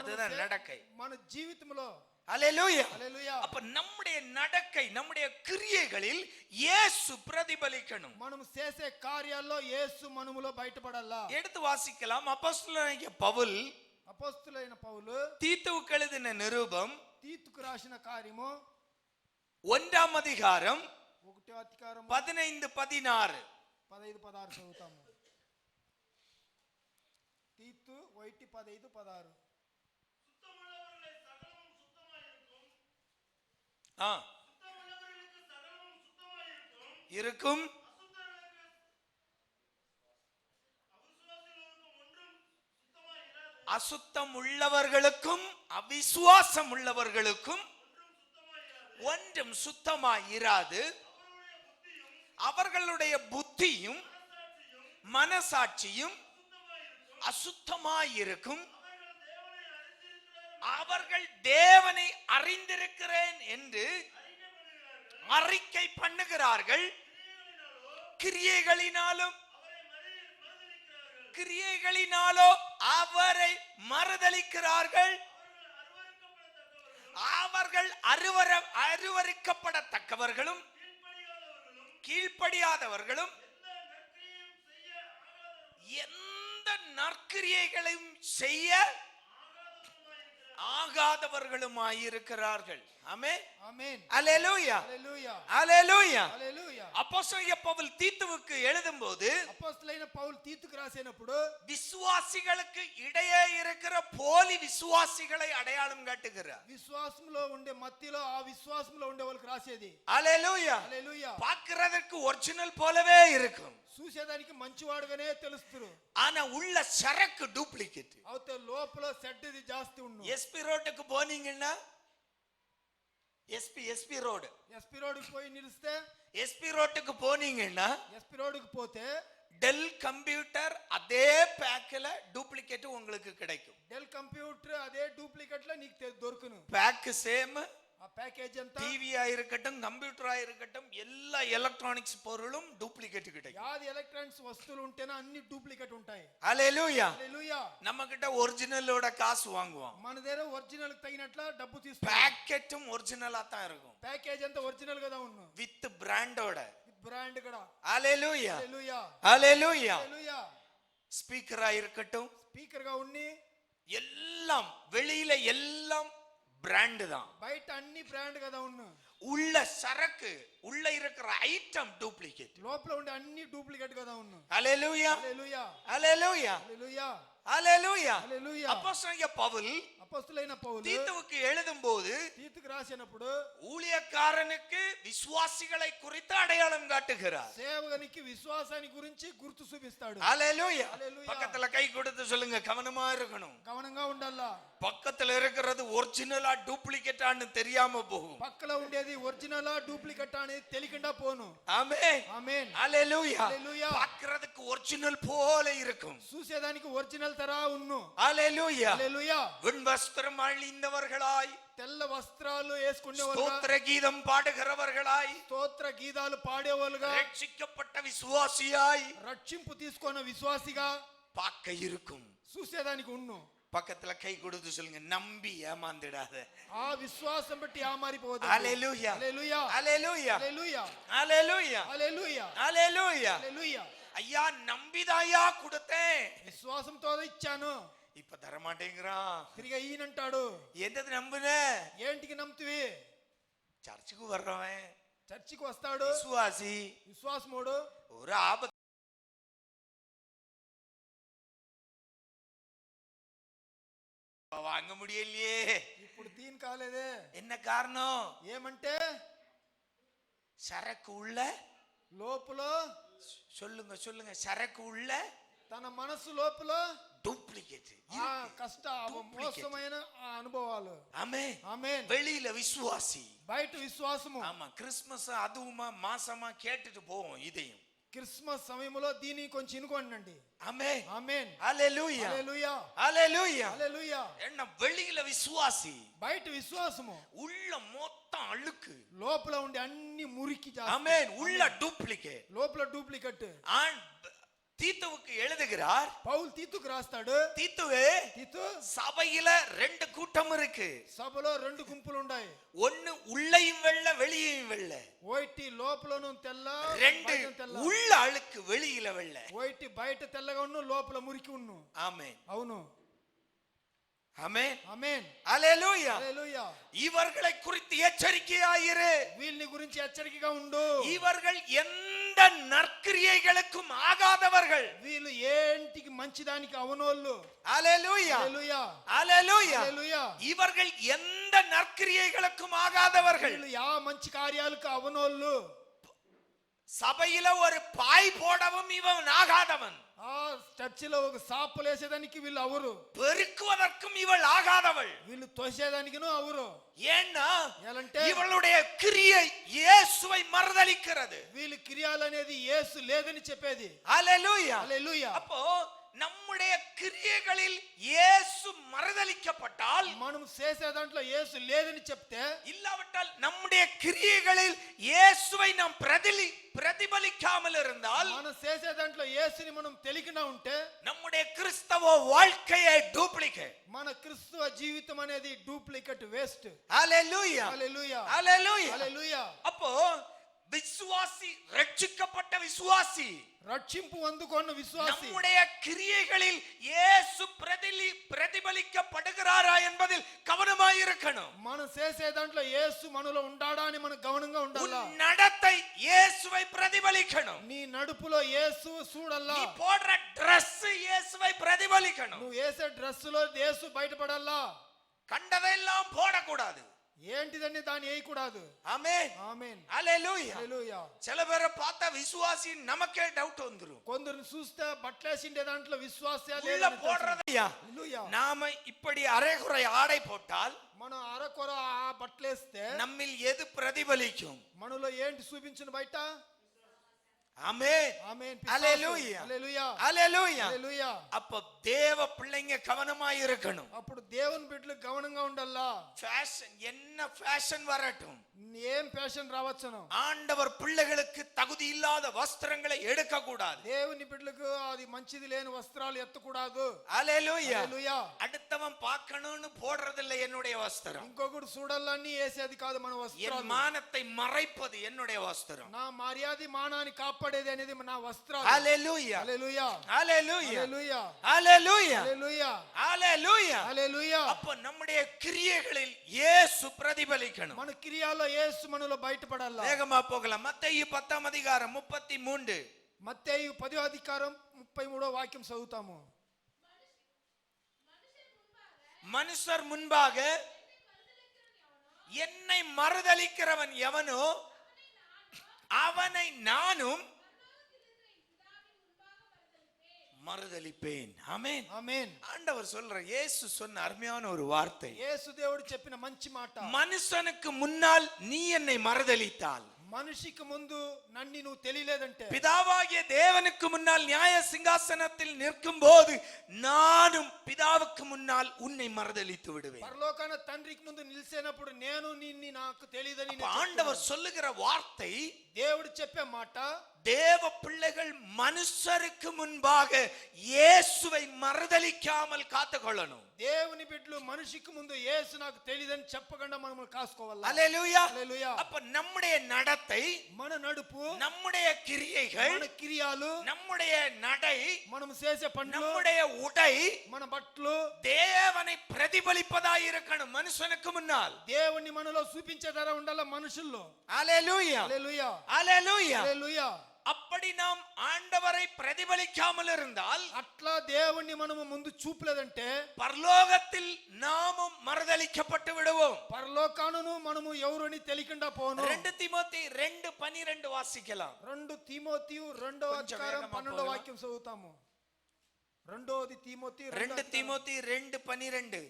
S2: அதுதான் நடக்கை.
S1: మన జీవితంలో
S2: ஹல்லேலூயா
S1: హల్లెలూయా.
S2: அப்ப நம்முடைய நடக்கை, நம்முடைய கிரியைகளில் இயேசு பிரதிபலிக்கணும்.
S1: మనము చేసే కార్యాల్లో యేసు మనములో బయటపడాలా.
S2: எடுத்து வாசிக்கலாம். அப்போஸ்தலனாகிய பவுல்,
S1: అపోస్తలుడైన పౌలు
S2: தீத்துவுக்கு எழுதின நிருபம்,
S1: తీతుకు రాసిన కార్యము
S2: 1ஆம் அதிகாரம்
S1: 1వ అధికారం
S2: 15-16
S1: 15-16 చదువుతాము. తీతు 1:15-16.
S2: இருக்கும் அசுத்தம் உள்ளவர்களுக்கும் அவிசுவாசம் உள்ளவர்களுக்கும் ஒன்றும் சுத்தமாய் இராது. அவர்களுடைய புத்தியும் மனசாட்சியும் அசுத்தமாயிருக்கும். அவர்கள் தேவனை அறிந்திருக்கிறேன் என்று அறிக்கை பண்ணுகிறார்கள். கிரியைகளினாலோ அவரை மறுதலிக்கிறார்கள். அவர்கள் அருவருக்கப்படத்தக்கவர்களும் கீழ்ப்படியாதவர்களும் எந்த நற்கிரியைகளையும் செய்ய ஆகாதவர்களுமாயிருக்கிறார்கள். ஆமென்
S3: ஆமென்.
S2: அல்லேலூயா
S3: ஹalleluya
S2: அல்லேலூயா.
S3: హల్లెలూయా.
S2: அப்போஸ்தலனாகிய பவுல் தீத்துவுக்கு எழுதும்போது
S3: అపోస్తలైన పౌలు తీతుకు రాసినప్పుడు
S2: விசுவாசிகளுக்கு இடையே இருக்கிற போலி விசுவாசிகளை அடையாளம் காட்டுகிறார்.
S3: విశ్వాసంలో ఉండే మధ్యలో ఆ విశ్వాసంలో ఉండే వాళ్ళకి రాసేది.
S2: அல்லேலூயா.
S3: హalleluya.
S2: பார்க்கிறதற்கு ஒரிஜினல் போலவே இருக்கும்.
S3: చూసేదానికి మంచివాడుగానే తెలుస్తురు.
S2: ஆனா உள்ள சரக்கு டூப்ளிகேட்.
S3: అవుతే లోపల చెడ్డది జాస్తి ఉన్ను.
S2: எஸ்பி ரோட்டுக்கு போனீங்கன்னா எஸ்பி ரோடு
S3: ఎస్పీ రోడ్డుకి పోయి నిలిస్తే
S2: எஸ்பி ரோட்டுக்கு போனீங்கன்னா
S3: ఎస్పీ రోడ్డుకి పోతే
S2: டெல் கம்ப்யூட்டர் அதே பேக்ல டூப்ளிகேட் உங்களுக்கு கிடைக்கும்.
S3: డెల్ కంప్యూటర్ అదే డూప్లికేట్ లో నీకు దొరుకును.
S2: Back same.
S3: ఆ ప్యాకేజ్ అంతా
S2: டிவியா இருக்கட்டும் கம்ப்யூட்டரா இருக்கட்டும் எல்லா எலக்ட்ரானிக்ஸ் பொருளும் டூப்ளிகேட் கிடைக்கும்.
S3: యాది ఎలక్ట్రానిక్స్ వస్తువులు ఉంటేనే అన్ని డూప్లికేట్ ఉంటాయి.
S2: ஹalleluya.
S3: హalleluya.
S2: நம்ம கிட்ட ஒரிஜினலோட காசு வாங்குவோம்.
S3: మన దగ్గర ఒరిజినల్ కి తగినట్ల డబ్బు తీసుకుంటాం.
S2: பேக்கெட்டும் ஒரிஜினலா தான் இருக்கும்.
S3: ప్యాకేజ్ అంతా ఒరిజినల్ గా ఉన్ను.
S2: வித் பிராண்டோட.
S3: బ్రాండ్ కూడా.
S2: ஹalleluya.
S3: హalleluya.
S2: ஹalleluya.
S3: హalleluya.
S2: ஸ்பீக்கரா இருக்கட்டும்
S3: స్పీకర్ గా ఉన్ని
S2: எல்லாம் வெளியில எல்லாம் பிராண்ட் தான்.
S3: బయట అన్ని బ్రాండ్ కదా ఉన్ను.
S2: உள்ள சரக்கு உள்ள இருக்கிற ஐட்டம் டூப்ளிகேட்.
S3: లోపల ఉండే అన్ని డూప్లికేట్ కదా ఉన్ను.
S2: ஹalleluya.
S3: హalleluya.
S2: ஹalleluya.
S3: హalleluya.
S2: ஹalleluya.
S3: హalleluya.
S2: அப்போஸ்தலனாகிய பவுல்
S3: అపోస్తలైన పౌలు
S2: தீத்துவுக்கு எழுதும்போது
S3: తీతుకు రాసినప్పుడు
S2: ஊழியக்காரனுக்கு விசுவாசிகளை குறித்து அடையாளம் காட்டுகிறார்.
S3: సేవకునికి విశ్వాసాన్ని గురించి గుర్తు చూపిస్తాడు.
S2: ஹalleluya.
S3: హalleluya.
S2: பக்கத்துல கை கொடுத்து சொல்லுங்க, கவனமா இருக்கணும்.
S3: గమనంగా ఉండాలా.
S2: பக்கத்துல இருக்கிறது ஒரிஜினலா டூப்ளிகேட்டான்னு தெரியாம போகும்.
S3: పక్కల ఉండేది ఒరిజినలా డూప్లికేట్ అనేది తెలియకుండా పోను.
S2: ஆமென்
S3: ఆమేన్.
S2: ஹalleluya.
S3: హalleluya.
S2: பார்க்கிறதுக்கு ஒரிஜினல் போல இருக்கும்.
S3: చూసేదానికి ఒరిజినల్ తరా ఉన్ను.
S2: ஹalleluya.
S3: హalleluya.
S2: வெண்வஸ்திரம் அணிந்தவர்களாய்
S3: తెల్ల వస్త్రాలు వేసుకునేవాళ్ళుగా
S2: ஸ்தோத்திர கீதம் பாடுகிறவர்களாய்
S3: స్తోత్ర గీతాలు పాడేవాళ్ళుగా
S2: ரட்சிக்கப்பட்ட விசுவாசியாய்
S3: రక్షింపు తీసుకున్న విశ్వాసిగా
S2: பார்க்க இருக்கும்.
S3: చూసేదానికి ఉన్ను.
S2: பக்கத்துல கை கொடுத்து சொல்லுங்க, நம்பி ஏமாந்துடாத.
S3: ఆ విశ్వాసం బట్టి ఆమారిపోవద్దు.
S2: ஹalleluya.
S3: హalleluya.
S2: ஹalleluya.
S3: హalleluya.
S2: ஹalleluya.
S3: హalleluya.
S2: ஹalleluya.
S3: హalleluya.
S2: ஐயா நம்பிதாயா கொடுத்தேன்,
S3: విశ్వాసంతో ఇచ్చాను,
S2: இப்ப தர மாட்டேங்கிறான்.
S3: తిరిగి ఈయనంటాడు.
S2: எந்தது நம்புன?
S3: ఏంటికి నమ్ముతివి?
S2: சர்ச்சுக்கு வர்றவன்
S3: చర్చికి వస్తాడు
S2: விசுவாசி,
S3: విశ్వాసముడు.
S2: ஒரு ஆபத்து வாங்க முடியலையே.
S3: ఇప్పుడు దీని కాలేదే.
S2: என்ன காரணம்?
S3: ఏమంటే
S2: சரக்கு உள்ள
S3: లోపల
S2: சொல்லுங்க சொல்லுங்க, சரக்கு உள்ள
S3: తన మనసు లోపల
S2: டூப்ளிகேட்.
S3: ఆ కష్ట మోసమైన ఆ అనుభవాలు.
S2: ஆமென்.
S3: ఆమేన్.
S2: வெளியில விசுவாசி,
S3: బయట విశ్వాసము.
S2: ஆமா. கிறிஸ்மஸ் அதுவுமா மாசமா கேட்டுட்டு போவோம் இதையும்.
S3: క్రిస్మస్ సమయంలో దీన్ని కొంచెం ఇనుకోండి.
S2: ஆமென்.
S3: ఆమేన్.
S2: ஹalleluya.
S3: హalleluya.
S2: ஹalleluya.
S3: హalleluya.
S2: என்ன வெளியில விசுவாசி,
S3: బయట విశ్వాసము,
S2: உள்ள மொத்தம் அழுக்கு.
S3: లోపల ఉండే అన్ని మురికి జాస్తి.
S2: ஆமென். உள்ள டூப்ளிகேட்.
S3: లోపల డూప్లికేట్.
S2: தீத்துவுக்கு எழுதுகிறார்.
S3: పౌలు తీతుకు రాస్తాడు.
S2: தீத்துவே,
S3: తీతు
S2: சபையில ரெண்டு கூட்டம் இருக்கு.
S3: సభలో రెండు గుంపులు ఉన్నాయి.
S2: ஒன்னு உள்ளையும் வெள்ள வெளியையும் வெள்ள.
S3: ఒకటి లోపలను తెల్ల,
S2: ரெண்டு
S3: బయట తెల్ల.
S2: உள்ள அழுக்கு வெளியில வெள்ள.
S3: ఒకటి బయట తెల్లగా ఉన్ను, లోపల మురికి ఉన్ను.
S2: ஆமென்.
S3: అవును.
S2: ஆமென்.
S3: ఆమేన్.
S2: ஹalleluya.
S3: హalleluya.
S2: இவர்களை குறித்து எச்சரிக்கையாயிரு.
S3: వీళ్ళని గురించి హెచ్చరికగా ఉండు.
S2: இவர்கள் எந்த நற்கிரியைகளுக்கும் ஆகாதவர்கள்.
S3: వీళ్ళు ఏంటికి మంచిదానికి అవనోళ్ళు.
S2: ஹalleluya.
S3: హalleluya.
S2: ஹalleluya.
S3: హalleluya.
S2: இவர்கள் எந்த நற்கிரியைகளுக்கும் ஆகாதவர்கள்.
S3: వీళ్ళు యా మంచి కార్యాలకు అవనోళ్ళు.
S2: சபையில ஒரு பாய் போடவும் இவன் ஆகாதவன்,
S3: ఆ చర్చిలో ఒక సాపులు వేసేదానికి వీళ్ళు అవరు,
S2: பெருக்குவதற்கும் இவள் ஆகாதவள்.
S3: వీళ్ళు తోసేదానికిను అవరు.
S2: ஏன்னா
S3: ఎలాంటే
S2: இவளுடைய கிரியை இயேசுவை மறுதலிக்கிறது.
S3: వీళ్ళు క్రియాలు అనేది యేసు లేదని చెప్పేది.
S2: ஹalleluya.
S3: హల్లెలూయా.
S2: அப்போ நம்முடைய கிரியைகளில் இயேசு மறுதலிக்கப்பட்டால்,
S3: మనం చేసే దాంట్లో యేసు లేదని చెప్తే,
S2: இல்லாவிட்டால் நம்முடைய கிரியைகளில் இயேசுவை நாம் பிரதிபலிக்காமல் இருந்தால்,
S3: మనం చేసే దాంట్లో యేసుని మనం తెలియకుండా ఉంటే,
S2: நம்முடைய கிறிஸ்தவ வாழ்க்கையை டூப்ளிகேட்,
S3: మన క్రిస్తవ జీవితం అనేది డూప్లికేట్ వేస్ట్.
S2: ஹalleluya.
S3: హల్లెలూయా.
S2: ஹalleluya.
S3: హల్లెలూయా.
S2: அப்போ விசுவாசி, ரட்சிக்கப்பட்ட விசுவாசி,
S3: రక్షింపు అందుకున్న విశ్వాసి
S2: நம்முடைய கிரியைகளில் இயேசு பிரதிபலிக்கப்படுகிறாரா என்பதில் கவனமாய் இருக்கணும்.
S3: మనం చేసే దాంట్లో యేసు మనలో ఉండాడా అని మనం గమనంగా ఉండాలా.
S2: நடத்தை இயேசுவை பிரதிபலிக்கணும்.
S3: నీ నడుపులో యేసు చూడాలా.
S2: நீ போடுற Dress இயேசுவை பிரதிபலிக்கணும்.
S3: నువ్వు వేసే డ్రెస్ లో యేసు బయటపడాలా.
S2: கண்டதெல்லாம் போடக்கூடாது.
S3: ఏంటిదని దాన్ని వేయకూడదు.
S2: ஆமென்.
S3: ఆమేన్.
S2: ஹalleluya.
S3: హల్లెలూయా.
S2: சில பேரை பார்த்தா விசுவாசி நமக்கே டவுட் வந்துரும்.
S3: కొందరిని చూస్తే బట్టలేసిండే దాంట్లో విశ్వాసే
S2: உள்ள போடுறதையா
S3: హల్లెలూయా.
S2: நாம இப்படி அரைகுறை ஆடை போட்டால்,
S3: మనం అరకొర ఆ బట్టలేస్తే
S2: நம்மில் எது பிரதிபலிக்கும்?
S3: మనలో ఏంటి చూపించిన బయట?
S2: ஆமென்.
S3: ఆమేన్.
S2: హల్లెలూయా.
S3: హల్లెలూయా.
S2: ஹalleluya.
S3: హల్లెలూయా.
S2: அப்ப தேவ பிள்ளைங்க கவனமாய் இருக்கணும்.
S3: అప్పుడు దేవుని బిడ్డలు గమనంగా ఉండాలా.
S2: ஃபேஷன், என்ன ஃபேஷன் வரட்டும்,
S3: ఏం ఫ్యాషన్ రావచ్చును,
S2: ஆண்டவர் பிள்ளைகளுக்கு தகுதி இல்லாத வஸ்திரங்களை எடுக்க கூடாது.
S3: దేవుని బిడ్డలకు అది మంచిది లేని వస్త్రాలు ఎత్తకూడదు.
S2: ஹalleluya.
S3: హల్లెలూయా.
S2: அடுத்தவன் பார்க்கணும்னு போடுறதில்ல என்னுடைய வஸ்திரம்.
S3: ఇంకొకటి చూడాలని వేసేది కాదు మన
S2: என்
S3: వస్త్రాలు.
S2: மானத்தை மறைப்பது என்னுடைய వస్త్రం.
S3: నా మర్యాద మానాన్ని కాపాడేది అనేది నా వస్త్రాలు.
S2: ஹalleluya.
S3: హల్లెలూయా.
S2: ஹalleluya.
S3: హల్లెలూయా.
S2: ஹalleluya.
S3: హల్లెలూయా.
S2: ஹalleluya.
S3: హల్లెలూయా.
S2: அப்ப நம்முடைய கிரியைகளில் இயேசு பிரதிபலிக்கணும்.
S3: మన క్రియల్లో యేసు మనలో బయటపడాలా.
S2: வேகமா போகலாம். மத்தேயு 10:33.
S3: మత్తయి 10:33 వాక్యం చదువుతాము.
S2: மனுஷர் முன்பாக என்னை மறுதலிக்கிறவன் எவனோ அவனை நானும் மறுதலிப்பேன். ஆமென்.
S3: ఆమేన్.
S2: ஆண்டவர் சொல்ற, இயேசு சொன்ன அருமையான ஒரு வார்த்தை.
S3: యేసు దేవుడు చెప్పిన మంచి మాట.
S2: மனுஷனுக்கு முன்னால் நீ என்னை மறுதலித்தால்,
S3: మనిషికి ముందు నన్ను నువ్వు తెలియలేదంటే,
S2: பிதாவாகிய தேவனுக்கு முன்னால் நியாய சிங்காசனத்தில் நிற்கும் போது நானும் பிதாவுக்கு முன்னால் உன்னை மறுதலித்து விடுவேன்.
S3: పరలోకాన తండ్రికి ముందు నిలిచేనప్పుడు నేను నిన్ను నాకు తెలియదని
S2: ஆண்டவர் சொல்லுகிற வார்த்தை,
S3: దేవుడు చెప్పే మాట,
S2: தேவ பிள்ளைகள் மனுஷருக்கு முன்பாக இயேசுவை மறுதலிக்காமல் காத்துக்கொள்ளணும்.
S3: దేవుని బిడ్డలు మనిషికి ముందు యేసు నాకు తెలియదని చెప్పకుండా మనం కాసుకోవాలి.
S2: ஹalleluya.
S3: హల్లెలూయా.
S2: அப்ப நம்முடைய நடத்தை,
S3: మన నడుపు,
S2: நம்முடைய கிரியைகள்,
S3: మన క్రియాలు,
S2: நம்முடைய நடை,
S3: మనం చేసే పనులు,
S2: நம்முடைய உடை
S3: మన బట్టలు
S2: தேவனை பிரதிபலிப்பதாய் இருக்கணும் மனுஷனுக்கு முன்னால்.
S3: దేవుణ్ణి మనలో చూపించే ధర ఉండాల మనుషుల్లో.
S2: ஹalleluya.
S3: హల్లెలూయా.
S2: ஹalleluya.
S3: హల్లెలూయా.
S2: அப்படி நாம் ஆண்டவரை பிரதிபலிக்காமல் இருந்தால்,
S3: అట్లా దేవుణ్ణి మనము ముందు చూపలేదంటే
S2: பரலோகத்தில் நாமும் மறுதலிக்கப்பட்டு விடுவோம்.
S3: పరలోకానును మనము ఎవరని తెలియకుండా పోను.
S2: 2 தீமோத்தேயு 2:12 వాసిக்கலாம்.
S3: 2 తీమోతియు 2వ అధ్యాయం 12వ వాక్యం చదువుతాము. 2వ తీమోతి
S2: 2 தீமோத்தேயு 2:12.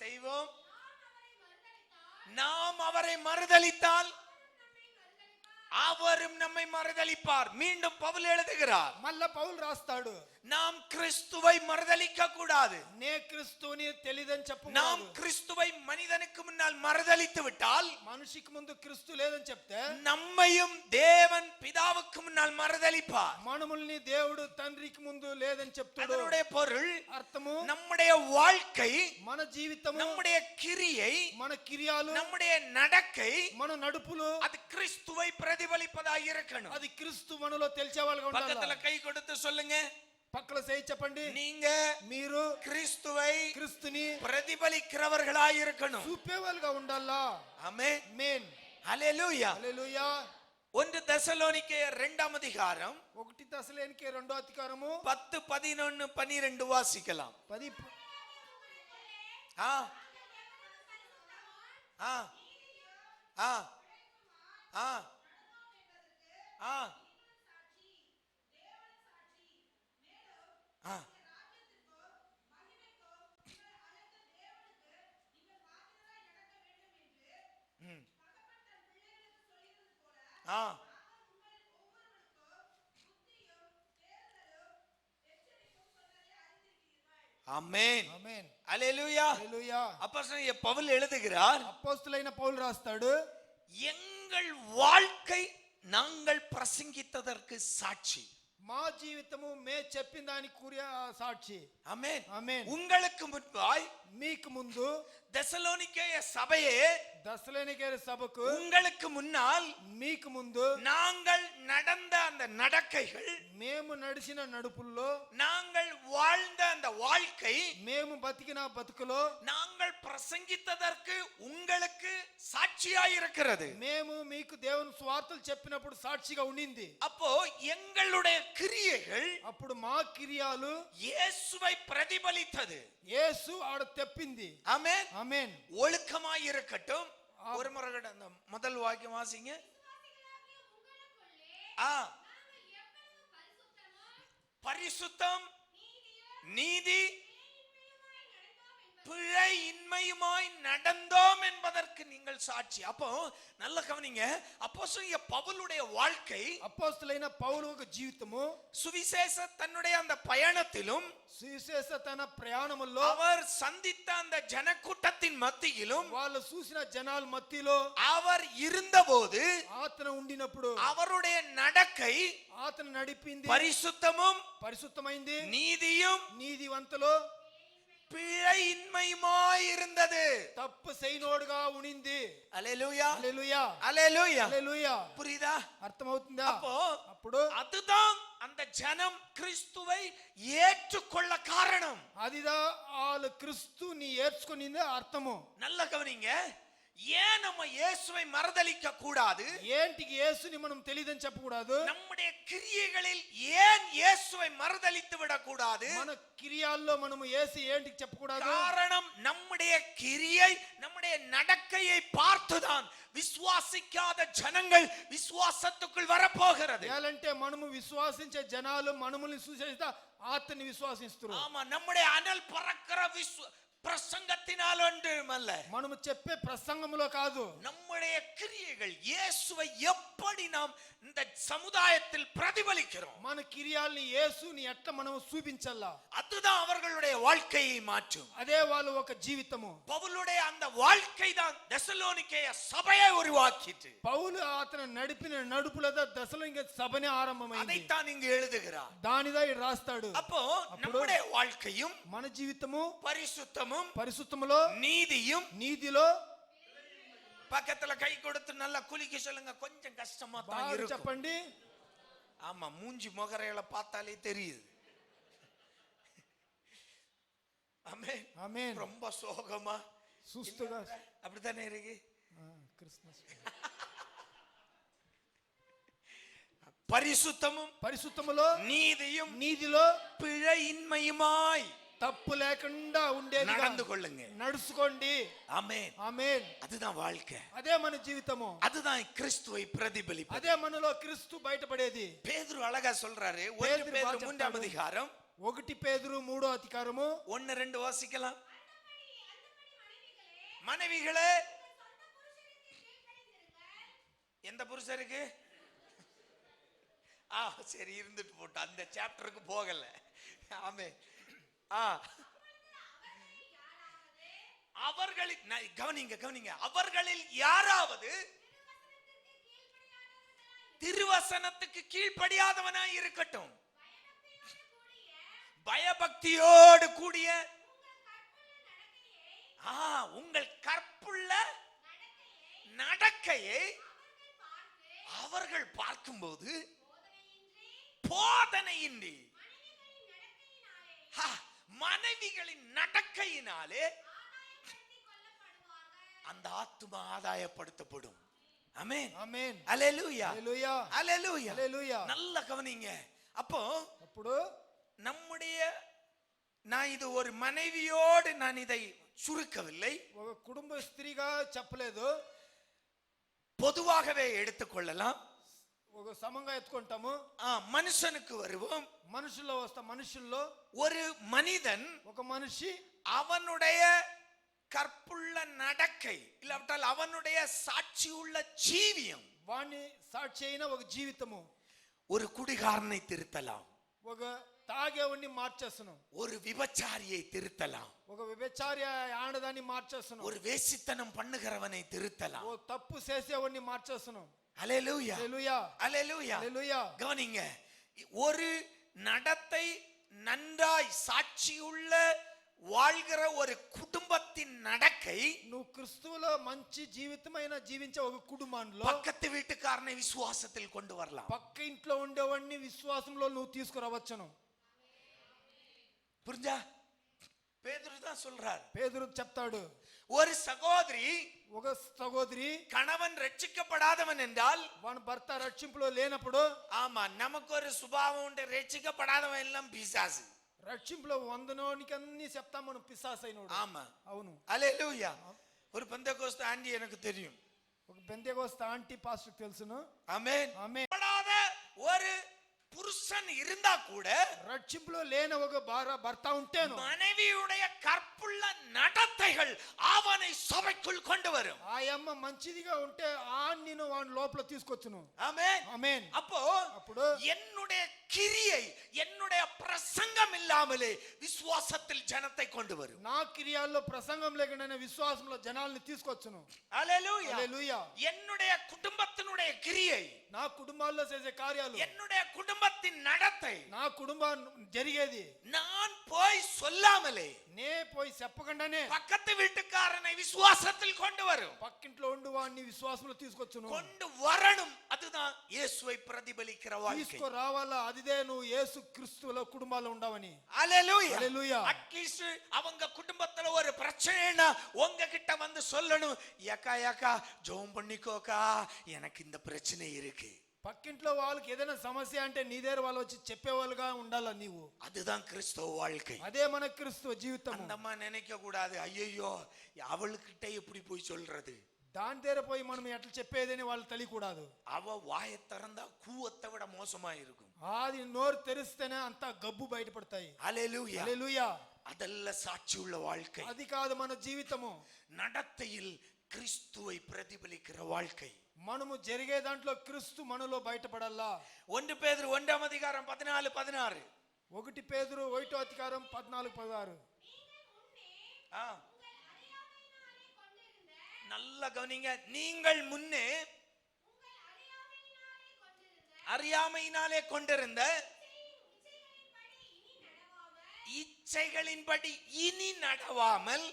S2: செய்வோம். நாம் அவரை மறுதலித்தால் அவரும் நம்மை மறுதலிப்பார். மீண்டும் பவுல் எழுதுகிறார்,
S3: మళ్ళా పౌలు రాస్తాడు,
S2: நாம் கிறிஸ்துவை மறுதலிக்க கூடாது.
S3: నే క్రీస్తుని తెలియదని చెప్పకూడదు.
S2: நாம் கிறிஸ்துவை மனிதனுக்கு முன்னால் மறுதலித்து விட்டால்,
S3: మనిషికి ముందు క్రీస్తు లేదని చెప్తే
S2: நம்மையும் தேவன் பிதாவுக்கு முன்னால் மறுதலிப்பார்.
S3: మనముల్ని దేవుడు తండ్రికి ముందు లేదని చెప్తాడు.
S2: அதனுடைய பொருள்,
S3: అర్థము,
S2: நம்முடைய வாழ்க்கை,
S3: మన జీవితము,
S2: நம்முடைய கிரியை,
S3: మన క్రియాలు,
S2: நம்முடைய நடக்கை,
S3: మన నడుపులు
S2: அது கிறிஸ்துவை பிரதிபலிப்பதாக இருக்கணும்.
S3: అది క్రీస్తు మనలో తెలిసే వాళ్ళగా
S2: பக்கத்துல
S3: ఉండాలి.
S2: கை கொடுத்து சொல்லுங்க,
S3: పక్కల చేయి చెప్పండి,
S2: நீங்க
S3: మీరు
S2: கிறிஸ்துவை
S3: క్రీస్తుని
S2: பிரதிபலிக்கிறவர்களாய் இருக்கணும்.
S3: చూపేవాళ్ళుగా ఉండాలా.
S2: ஆமென்.
S3: ఆమేన్.
S2: ஹalleluya.
S3: హల్లెలూయా.
S2: 1 தெசலோனிக்கேயர் 2ஆம் அதிகாரம்
S3: 1 తెస్సలోనికే 2వ అధ్యాయము
S2: 10, 11, 12 வாசிக்கலாம்.
S3: 10
S2: ஆ ஆ ஆ ஆ ஆ ஆ ம் ஆ ஆமென்
S3: ఆమేన్
S2: அல்லேலூயா.
S3: హల్లెలూయా.
S2: அப்போஸ்தலனாகிய பவுல் எழுதுகிறார்,
S3: అపోస్తలుడైన పౌలు రాస్తాడు,
S2: எங்கள் வாழ்க்கை நாங்கள் பிரசங்கித்ததற்கு சாட்சி.
S3: మా జీవితము మే చెప్పిన దానికి కూర్య సాక్షి.
S2: ஆமென்
S3: ఆమేన్.
S2: உங்களுக்கு முன்பாய்
S3: మీకు ముందు
S2: தெசலோனிக்கேய சபையே,
S3: దశలోనికే సభకు
S2: உங்களுக்கு முன்னால்
S3: మీకు ముందు
S2: நாங்கள் நடந்த அந்த நடக்கைகள்,
S3: మేము నడిచిన నడుపుల్లో,
S2: நாங்கள் வாழ்ந்த அந்த வாழ்க்கை,
S3: మేము బతికిన బతుకులో,
S2: நாங்கள் பிரசங்கித்ததற்கு உங்களுக்கு சாட்சியாய் இருக்கிறது.
S3: మేము మీకు దేవుని స్వార్థలు చెప్పినప్పుడు సాక్షిగా ఉండింది.
S2: அப்போ எங்களுடைய கிரியைகள்
S3: అప్పుడు మా క్రియాలు
S2: இயேசுவை பிரதிபலித்தது.
S3: యేసు ఆడ తెప్పింది.
S2: ஆமென்.
S3: ఆమేన్.
S2: ஒழுக்கமாய் இருக்கட்டும். ஒரு முறை கூட அந்த முதல் வாக்கியம் வாசிங்க. ஆ பரிசுத்தம், நீதி, பிழை இன்மையுமாய் நடந்தோம் என்பதற்கு நீங்கள் சாட்சி. அப்போ நல்ல கவனிங்க, அப்போஸ்தலனாகிய பவுலுடைய வாழ்க்கை,
S3: అపోస్తలుడైన పౌలు ఒక జీవితము,
S2: சுவிசேஷ தன்னுடைய அந்த பயணத்திலும்,
S3: సువిశేష తన ప్రయాణములో,
S2: அவர் சந்தித்த அந்த ஜனக்கூட்டத்தின் மத்தியிலும்,
S3: వాళ్ళు చూసిన జనాల మధ్యలో
S2: அவர் இருந்தபோது
S3: అతను ఉండినప్పుడు
S2: அவருடைய நடக்கை
S3: అతను నడిపింది
S2: பரிசுத்தமும்
S3: పరిశుద్ధమైంది,
S2: நீதியும்
S3: నీతివంతులో
S2: பிழையின்மையுமாய் இருந்தது.
S3: తప్పు చేయనోడుగా ఉనింది.
S2: அல்லேலூயா,
S3: హల్లెలూయా,
S2: அல்லேலூயா.
S3: హల్లెలూయా.
S2: புரியுதா?
S3: అర్థమవుతుందా?
S2: அப்போ
S3: అప్పుడు
S2: அதுதான் அந்த ஜனம் கிறிஸ்துவை ஏற்றுக்கொள்ள காரணம்.
S3: అదిదా వాళ్ళు క్రీస్తుని ఏర్చుకునింది అర్థము.
S2: நல்ல கவனிங்க, ஏன் நம்ம இயேசுவை மறுதலிக்க கூடாது?
S3: ఏంటికి యేసుని మనం తెలియదని చెప్పకూడదు?
S2: நம்முடைய கிரியைகளில் ஏன் இயேசுவை மறுதலித்து விடக்கூடாது?
S3: మన క్రియాల్లో మనము యేసు ఏంటికి చెప్పకూడదు?
S2: காரணம், நம்முடைய கிரியை, நம்முடைய நடக்கையை பார்த்துதான் விசுவாசிக்காத ஜனங்கள் விசுவாசத்துக்குள் வரப்போகிறது.
S3: ఏలంటే మనము విశ్వాసించే జనాలు మనముని చూసేస్తా ఆత్మని విశ్వాసిస్తారు.
S2: ஆமா, நம்முடைய அனல் பறக்கிற பிரசங்கத்தினால் ஒன்றுமல்ல,
S3: మనము చెప్పే ప్రసంగంలో కాదు,
S2: நம்முடைய கிரியைகள் இயேசுவை எப்படி நாம் இந்த சமுதாயத்தில் பிரதிபலிக்கிறோம்,
S3: మన క్రియాల్ని యేసుని ఎట్లా మనము చూపించాలా,
S2: அதுதான் அவர்களுடைய வாழ்க்கையை மாற்றும்.
S3: అదే వాళ్ళు ఒక జీవితము.
S2: பவுலுடைய அந்த வாழ்க்கை தான் தெசலோனிக்கேய சபையை உருவாக்கிட்டு,
S3: పౌలు అతను నడిపిన నడుపులతో దశలోనికే సభనే ఆరంభమైంది.
S2: அதைத்தான் இங்கு எழுதுகிறார்.
S3: దానిదా ఈ రాస్తాడు.
S2: அப்போ நம்முடைய வாழ்க்கையும்
S3: మన జీవితము
S2: பரிசுத்தமும்
S3: పరిశుద్ధములో,
S2: நீதியும்,
S3: నీతిలో,
S2: பக்கத்துல கை கொடுத்து நல்லா குலுக்கி சொல்லுங்க, கொஞ்சம் கஷ்டமா தான்
S3: బాగా
S2: இருக்கும்.
S3: చెప్పండి.
S2: ஆமா, மூஞ்சி முகரைகளை பார்த்தாலே தெரியுது. ஆமென்.
S3: ఆమేన్.
S2: ரொம்ப சோகமா
S3: సుస్తుగా
S2: அப்படித்தானே இருக்கு.
S3: క్రిస్మస్
S2: பரிசுத்தமும்
S3: పరిశుద్ధములో,
S2: நீதியும்
S3: నీతిలో
S2: பிழையின்மையுமாய்
S3: తప్పు లేకుండా ఉండేది
S2: நடந்து கொள்ளுங்க.
S3: నడుచుకోండి.
S2: ஆமென்.
S3: ఆమేన్.
S2: அதுதான் வாழ்க்கை,
S3: అదే మన జీవితము,
S2: அதுதான் கிறிஸ்துவை பிரதிபலிப்பது.
S3: అదే మనలో క్రీస్తు బయటపడేది.
S2: பேதுரு அழகா சொல்றாரு,
S3: பேதுரு
S2: 1 பேதுரு
S3: బాగా
S2: 3ஆம்
S3: చెప్తాడు.
S2: அதிகாரம்
S3: 1 పేతురు 3వ అధికారము
S2: 1-2 வாசிக்கலாம். மனைவிகளே, எந்த புருஷருக்கு? சரி, இருந்துட்டு போட்டு அந்த சாப்டருக்கு போகல. ஆமென். அவர்களில் கவனிங்க, அவர்களில் யாராவது திருவசனத்துக்கு கீழ்ப்படியாதவனாய் இருக்கட்டும், பயபக்தியோடு கூடிய உங்கள் கற்புள்ள நடக்கையை அவர்கள் பார்க்கும்போது போதனையின்றி மனைவிகளின் நடக்கையினாலே அந்த ஆத்துமா ஆதாயப்படுத்தப்படும். ஆமென்.
S3: ఆమేన్.
S2: அல்லேலூயா,
S3: హల్లెలూయా,
S2: அல்லேலூயா,
S3: హల్లెలూయా.
S2: நல்ல கவனிங்க. அப்போ
S3: అప్పుడు
S2: நம்முடைய நான் இது ஒரு மனைவியோடு நான் இதை சுருக்கவில்லை,
S3: ఒక కుటుంబ స్త్రీగా చెప్పలేదు,
S2: பொதுவாகவே எடுத்துக்கொள்ளலாம்.
S3: ఒక సమంగా ఎత్తుకుంటాము.
S2: மனுஷனுக்கு வருவோம்.
S3: మనుషుల్లో వస్తా. మనుషుల్లో
S2: ஒரு மனிதன்
S3: ఒక మనిషి
S2: அவனுடைய கற்புள்ள நடக்கை இல்லாவிட்டால் அவனுடைய சாட்சியுள்ள ஜீவியம்
S3: వాణ్ణి సాక్షి అయిన ఒక జీవితము
S2: ஒரு குடிகாரனை திருத்தலாம்,
S3: ఒక తాగేవాడిని మార్చేస్తున్నాం,
S2: ஒரு விபச்சாரியை திருத்தலாம்,
S3: ఒక వ్యభిచారి ఆడదాన్ని మార్చేస్తున్నాం,
S2: ஒரு வேசித்தனம் பண்ணுகிறவனை திருத்தலாம்.
S3: ఓ తప్పు చేసేవాడిని మార్చేస్తున్నాం.
S2: அல்லேலூயா,
S3: హల్లెలూయా,
S2: அல்லேலூயா.
S3: హల్లెలూయా.
S2: கவனிங்க, ஒரு நடத்தை நன்றாய் சாட்சியுள்ள வாழ்கிற ஒரு குடும்பத்தின் நடக்கை
S3: నువ్వు క్రీస్తువులో మంచి జీవితమైన జీవించే ఒక కుటుంబంలో
S2: பக்கத்து வீட்டுக்காரனை விசுவாசத்தில் கொண்டு வரலாம்.
S3: పక్క ఇంట్లో ఉండేవాడిని విశ్వాసంలో నువ్వు తీసుకురావచ్చును.
S2: புரிஞ்சா? பேதுரு தான் சொல்றார்.
S3: పేతురు చెప్తాడు,
S2: ஒரு சகோதரி
S3: ఒక సహోదరి
S2: கணவன் ரட்சிக்கப்படாதவன் என்றால்,
S3: వాని భర్త రక్షింపులో లేనప్పుడు,
S2: ஆமா, நமக்கு ஒரு சுபாவம் உண்டு, ரட்சிக்கப்படாதவன் எல்லாம் பிசாசு.
S3: రక్షింపులో వందనోనికి అన్ని చెప్తాం మనం పిశాచ్ అయినోడు.
S2: ஆமா,
S3: అవును.
S2: அல்லேலூயா. ஒரு பெந்தெகோஸ்து ஆண்டி எனக்கு தெரியும்.
S3: ఒక బెంతెకోస్తు ఆంటీ పాస్టర్ తెలుసును.
S2: ஆமென்.
S3: ఆమె
S2: ஒரு புருஷன் இருந்தா கூட
S3: రక్షింపులో లేని ఒక భర్త ఉంటేను
S2: மனைவியுடைய கற்புள்ள நடத்தைகள் அவனை சபைக்குள் கொண்டு வரும்.
S3: ఆ అమ్మ మంచిదిగా ఉంటే ఆన్నిను వాని లోపల తీసుకొచ్చును.
S2: ஆமென்,
S3: ఆమేన్.
S2: அப்போ என்னுடைய கிரியை, என்னுடைய பிரசங்கம் இல்லாமலே விசுவாசத்தில் ஜனத்தை கொண்டு வரும்.
S3: నా క్రియల్లో ప్రసంగం లేకుండా విశ్వాసంలో జనాల్ని తీసుకొచ్చును.
S2: அல்லேலூயா,
S3: హల్లెలూయా.
S2: என்னுடைய குடும்பத்தினுடைய கிரியை,
S3: నా కుటుంబాల్లో చేసే కార్యాలు,
S2: என்னுடைய குடும்பத்தின் நடத்தை
S3: నా కుటుంబం జరిగేది
S2: நான் போய் சொல்லாமலே
S3: నే పోయి చెప్పకుండానే
S2: பக்கத்து வீட்டுக்காரனை விசுவாசத்தில் கொண்டு வரும்.
S3: పక్కింట్లో ఉండి వాడిని విశ్వాసంలో తీసుకొచ్చును.
S2: கொண்டு வரணும். அதுதான் இயேசுவை பிரதிபலிக்கிற வாழ்க்கை.
S3: తీసుకు రావాలా, అదిదే నువ్వు యేసు క్రీస్తులో కుటుంబాల్లో ఉండవని.
S2: அல்லேலூயா,
S3: హల్లెలూయా.
S2: அட்லீஸ்ட் அவங்க குடும்பத்துல ஒரு பிரச்சனைனா உங்ககிட்ட வந்து சொல்லணும், ஏக்கா ஏக்கா ஜெபம் பண்ணிக்கோக்கா, எனக்கு இந்த பிரச்சனை இருக்கு.
S3: పక్కింట్లో వాళ్ళకి ఏదైనా సమస్య అంటే నీ దగ్గర వాళ్ళు వచ్చి చెప్పేవాళ్ళుగా ఉండాలా నీవు.
S2: அதுதான் கிறிஸ்தவ வாழ்க்கை.
S3: అదే మన క్రీస్తు జీవితం.
S2: அந்தம்மா நினைக்க கூடாது, ஐயோ அவளுக்கிட்ட எப்படி போய் சொல்றது,
S3: దాని దగ్గర పోయి మనం ఎట్లా చెప్పేదని వాళ్ళు తెలియకూడదు.
S2: அவ வாயை திறந்தா கூவத்தை விட மோசமா இருக்கும்.
S3: అది నోరు తెరిస్తేనే అంతా గబ్బు బయటపడతాయి.
S2: அல்லேலூயா,
S3: హల్లెలూయా.
S2: அதல்ல சாட்சி உள்ள வாழ்க்கை.
S3: అది కాదు మన జీవితము.
S2: நடத்தையில் கிறிஸ்துவை பிரதிபலிக்கிற வாழ்க்கை.
S3: మనము జరిగే దాంట్లో క్రీస్తు మనలో బయటపడాలా.
S2: 1 பேதுரு 1 அதிகாரம் 14-16.
S3: 1 పేతురు 1 అధికారం 14-16.
S2: நல்ல கவனிங்க, நீங்கள் முன்னே அறியாமையினாலே கொண்டிருந்த இச்சைகளின்படி இனி நடவாமல்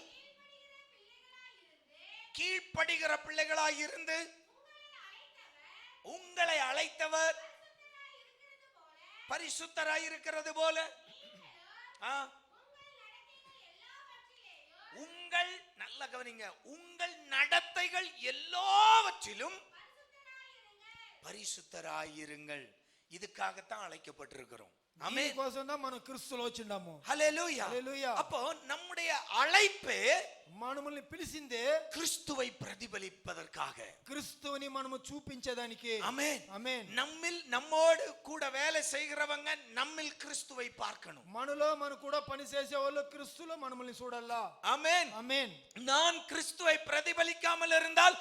S2: கீழ்ப்படுகிற பிள்ளைகளாய் இருந்து உங்களை அழைத்தவர் பரிசுத்தராய் இருக்கிறது போல உங்கள், நல்ல கவனிங்க, உங்கள் நடத்தைகள் எல்லாவற்றிலும் பரிசுத்தராயிருங்கள். இதுக்காகத்தான் அழைக்கப்பட்டிருக்கிறோம்.
S3: ఆమేన్. కోసందా మనం క్రీస్తులో వచ్చిండాము.
S2: ஹல்லேலூயா,
S3: హల్లెలూయా.
S2: அப்போ நம்முடைய அழைப்பே
S3: మనల్ని పిలిచిందే
S2: கிறிஸ்துவை பிரதிபலிப்பதற்காக,
S3: క్రీస్తుని మనము చూపించేదానికి.
S2: ஆமென்,
S3: ఆమేన్.
S2: நம்மோடு கூட வேலை செய்கிறவங்க நம்மில் கிறிஸ்துவை பார்க்கணும்.
S3: మనలో మన కూడా పని చేసే వాళ్ళు క్రీస్తులో మనల్ని చూడాలా.
S2: ஆமென்,
S3: ఆమేన్.
S2: நான் கிறிஸ்துவை பிரதிபலிக்காமல் இருந்தால்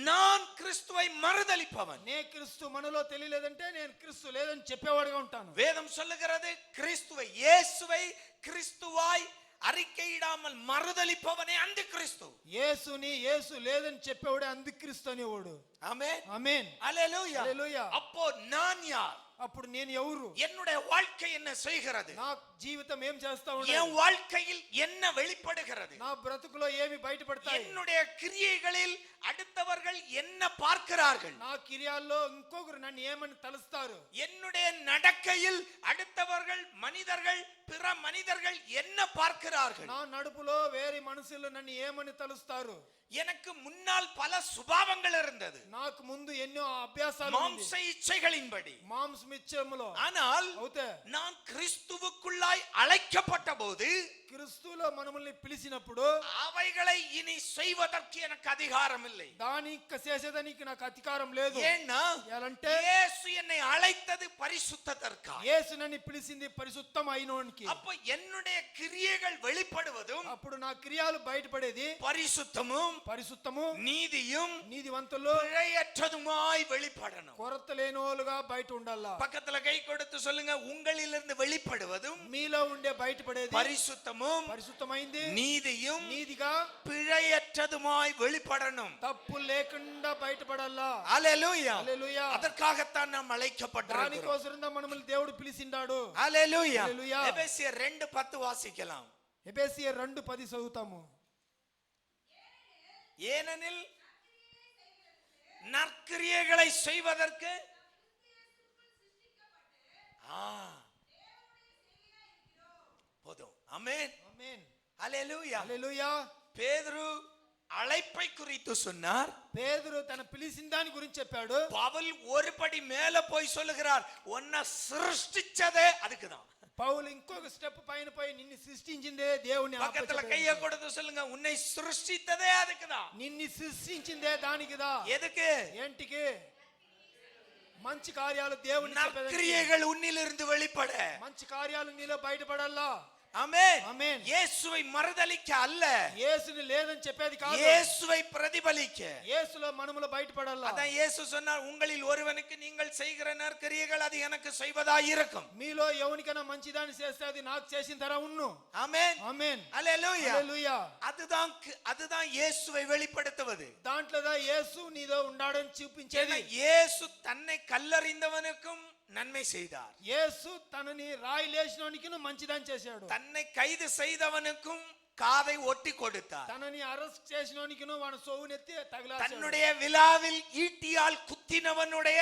S2: நான் கிறிஸ்துவை மறுதலிப்பவன்.
S3: నే క్రీస్తు మనలో తెలియలేదంటే నేను క్రీస్తు లేదని చెప్పేవాడిగా ఉంటాను.
S2: வேதம் சொல்லுகிறது, கிறிஸ்துவை, இயேசுவை கிறிஸ்துவாய் அறிக்கையிடாமல் மறுதலிப்பவனே அந்த கிறிஸ்து.
S3: యేసుని యేసు లేదని చెప్పేవాడే అంది క్రీస్తు అనేవాడు.
S2: ஆமென்,
S3: ఆమేన్.
S2: அல்லேலூயா.
S3: హల్లెలూయా.
S2: அப்போ நான் யார்?
S3: అప్పుడు నేను ఎవరు?
S2: என்னுடைய வாழ்க்கை என்ன செய்கிறது?
S3: నా జీవితం ఏం చేస్తా
S2: என்
S3: ఉన్నాను?
S2: வாழ்க்கையில் என்ன வெளிப்படுகிறது?
S3: నా బ్రతుకులో ఏమి బయటపడతాయి?
S2: என்னுடைய கிரியைகளில் அடுத்தவர்கள் என்ன பார்க்கிறார்கள்?
S3: నా క్రియల్లో ఇంకొకరు నన్ను ఏమని తలుస్తారు?
S2: என்னுடைய நடக்கையில் அடுத்தவர்கள், மனிதர்கள் பிற மனிதர்கள் என்ன பார்க்கிறார்கள்?
S3: నా నడుపులో వేరే మనుషులు నన్ను ఏమని తలుస్తారు?
S2: எனக்கு முன்னால் பல சுபாவங்கள் இருந்தது,
S3: నాకు ముందు ఎన్నో అభ్యాసాలు
S2: மாம்ச இச்சைகளின்படி.
S3: మాంసమిచ్చములో
S2: ஆனால்
S3: అవుతే
S2: நான் கிறிஸ்துவுக்குள்ளாய் அழைக்கப்பட்ட போது
S3: క్రీస్తులో మనల్ని పిలిచినప్పుడు
S2: அவைகளை இனி செய்வதற்கு எனக்கு அதிகாரம் இல்லை.
S3: దాని చేసేదానికి నాకు అధికారం లేదు.
S2: ஏன்னா
S3: ఎలాంటే
S2: இயேசு என்னை அழைத்தது பரிசுத்தத்திற்காக.
S3: యేసు నన్ను పిలిచింది పరిశుద్ధం అయినోనికి.
S2: அப்ப என்னுடைய கிரியைகள் வெளிப்படுவதும்
S3: అప్పుడు నా క్రియలు బయటపడేది
S2: பரிசுத்தமும்
S3: పరిశుద్ధము
S2: நீதியும்
S3: నీతివంతులు
S2: பிழையற்றதுமாய் வெளிப்படணும்.
S3: కొరత లేనోలుగా బయట ఉండాలా.
S2: பக்கத்துல கை கொடுத்து சொல்லுங்க, உங்களிலிருந்து வெளிப்படுவதும்
S3: మీలో ఉండే బయటపడేది
S2: பரிசுத்தமும்
S3: పరిశుద్ధమైంది
S2: நீதியும்
S3: నీతిగా
S2: பிழையற்றதுமாய் வெளிப்படணும்.
S3: తప్పు లేకుండా బయటపడాలా.
S2: ஹல்லேலூயா.
S3: హల్లెలూయా.
S2: அதற்காகத்தான் நாம் அழைக்கப்பட்டிருக்கிறோம்.
S3: దానికోసం మనల్ని దేవుడు పిలిచిండాడు.
S2: ஹல்லேலூயா.
S3: హల్లెలూయా.
S2: எபேசியர் 2:10 வாசிக்கலாம்.
S3: ఎబేసియర్ 2:10 చదువుతాము.
S2: ஏனெனில் நற்கிரியைகளை செய்வதற்கு போதும். ஆமென்.
S3: ఆమేన్.
S2: ஹல்லேலூயா.
S3: హల్లెలూయా.
S2: பேதுரு அழைப்பை குறித்து சொன்னார்.
S3: పేతురు తన పిలిచిన దాని గురించి చెప్పాడు.
S2: பவுல் ஒரு படி மேல போய் சொல்லுகிறார், உன்னை சிருஷ்டிச்சதே அதுக்குதான்.
S3: పౌలు ఇంకొక స్టెప్ పైన పోయి నిన్ను సృష్టించిందే దేవుని
S2: பக்கத்துல கைய கொடுத்து சொல்லுங்க, உன்னை சிருஷ்டித்ததே அதுக்குதான்.
S3: నిన్ను సృష్టించిందే దానికిదా.
S2: எதுக்கு?
S3: ఏంటికి? మంచి కార్యాలు దేవుని
S2: நற்கிரியைகள் உன்னிலிருந்து வெளிப்பட,
S3: మంచి కార్యాలు నీలో బయటపడాలా.
S2: ஆமென்.
S3: ఆమేన్.
S2: இயேசுவை மறுதலிக்க அல்ல,
S3: యేసుని లేదని చెప్పేది కాదు,
S2: இயேசுவை பிரதிபலிக்க.
S3: యేసులో మనములో బయటపడాలా.
S2: அதான் இயேசு சொன்னார், உங்களில் ஒருவனுக்கு நீங்கள் செய்கிற நற்கிரியைகள் அது எனக்கு செய்வதாய் இருக்கும்.
S3: మీలో ఎవరికైనా మంచిదాన్ని చేస్తే అది నాకు చేసిన తర ఉన్ను.
S2: ஆமென்.
S3: ఆమేన్.
S2: ஹல்லேலூயா.
S3: హల్లెలూయా.
S2: அதுதான் இயேசுவை வெளிப்படுத்துவது.
S3: దాంట్లోదా యేసు నీలో ఉండాడని చూపించేది.
S2: இயேசு தன்னை கல்லறிந்தவனுக்கும் நன்மை செய்தார்.
S3: యేసు తనని రాయి లేచినోనికి మంచిదని చేశాడు.
S2: தன்னை கைது செய்தவனுக்கும் காதை ஒட்டி கொடுத்தார்.
S3: తనని అరెస్ట్ చేసినోనికి వాడు సోవునెత్తి తగిలాడు.
S2: தன்னுடைய விலாவில் ஈட்டியால் குத்தினவனுடைய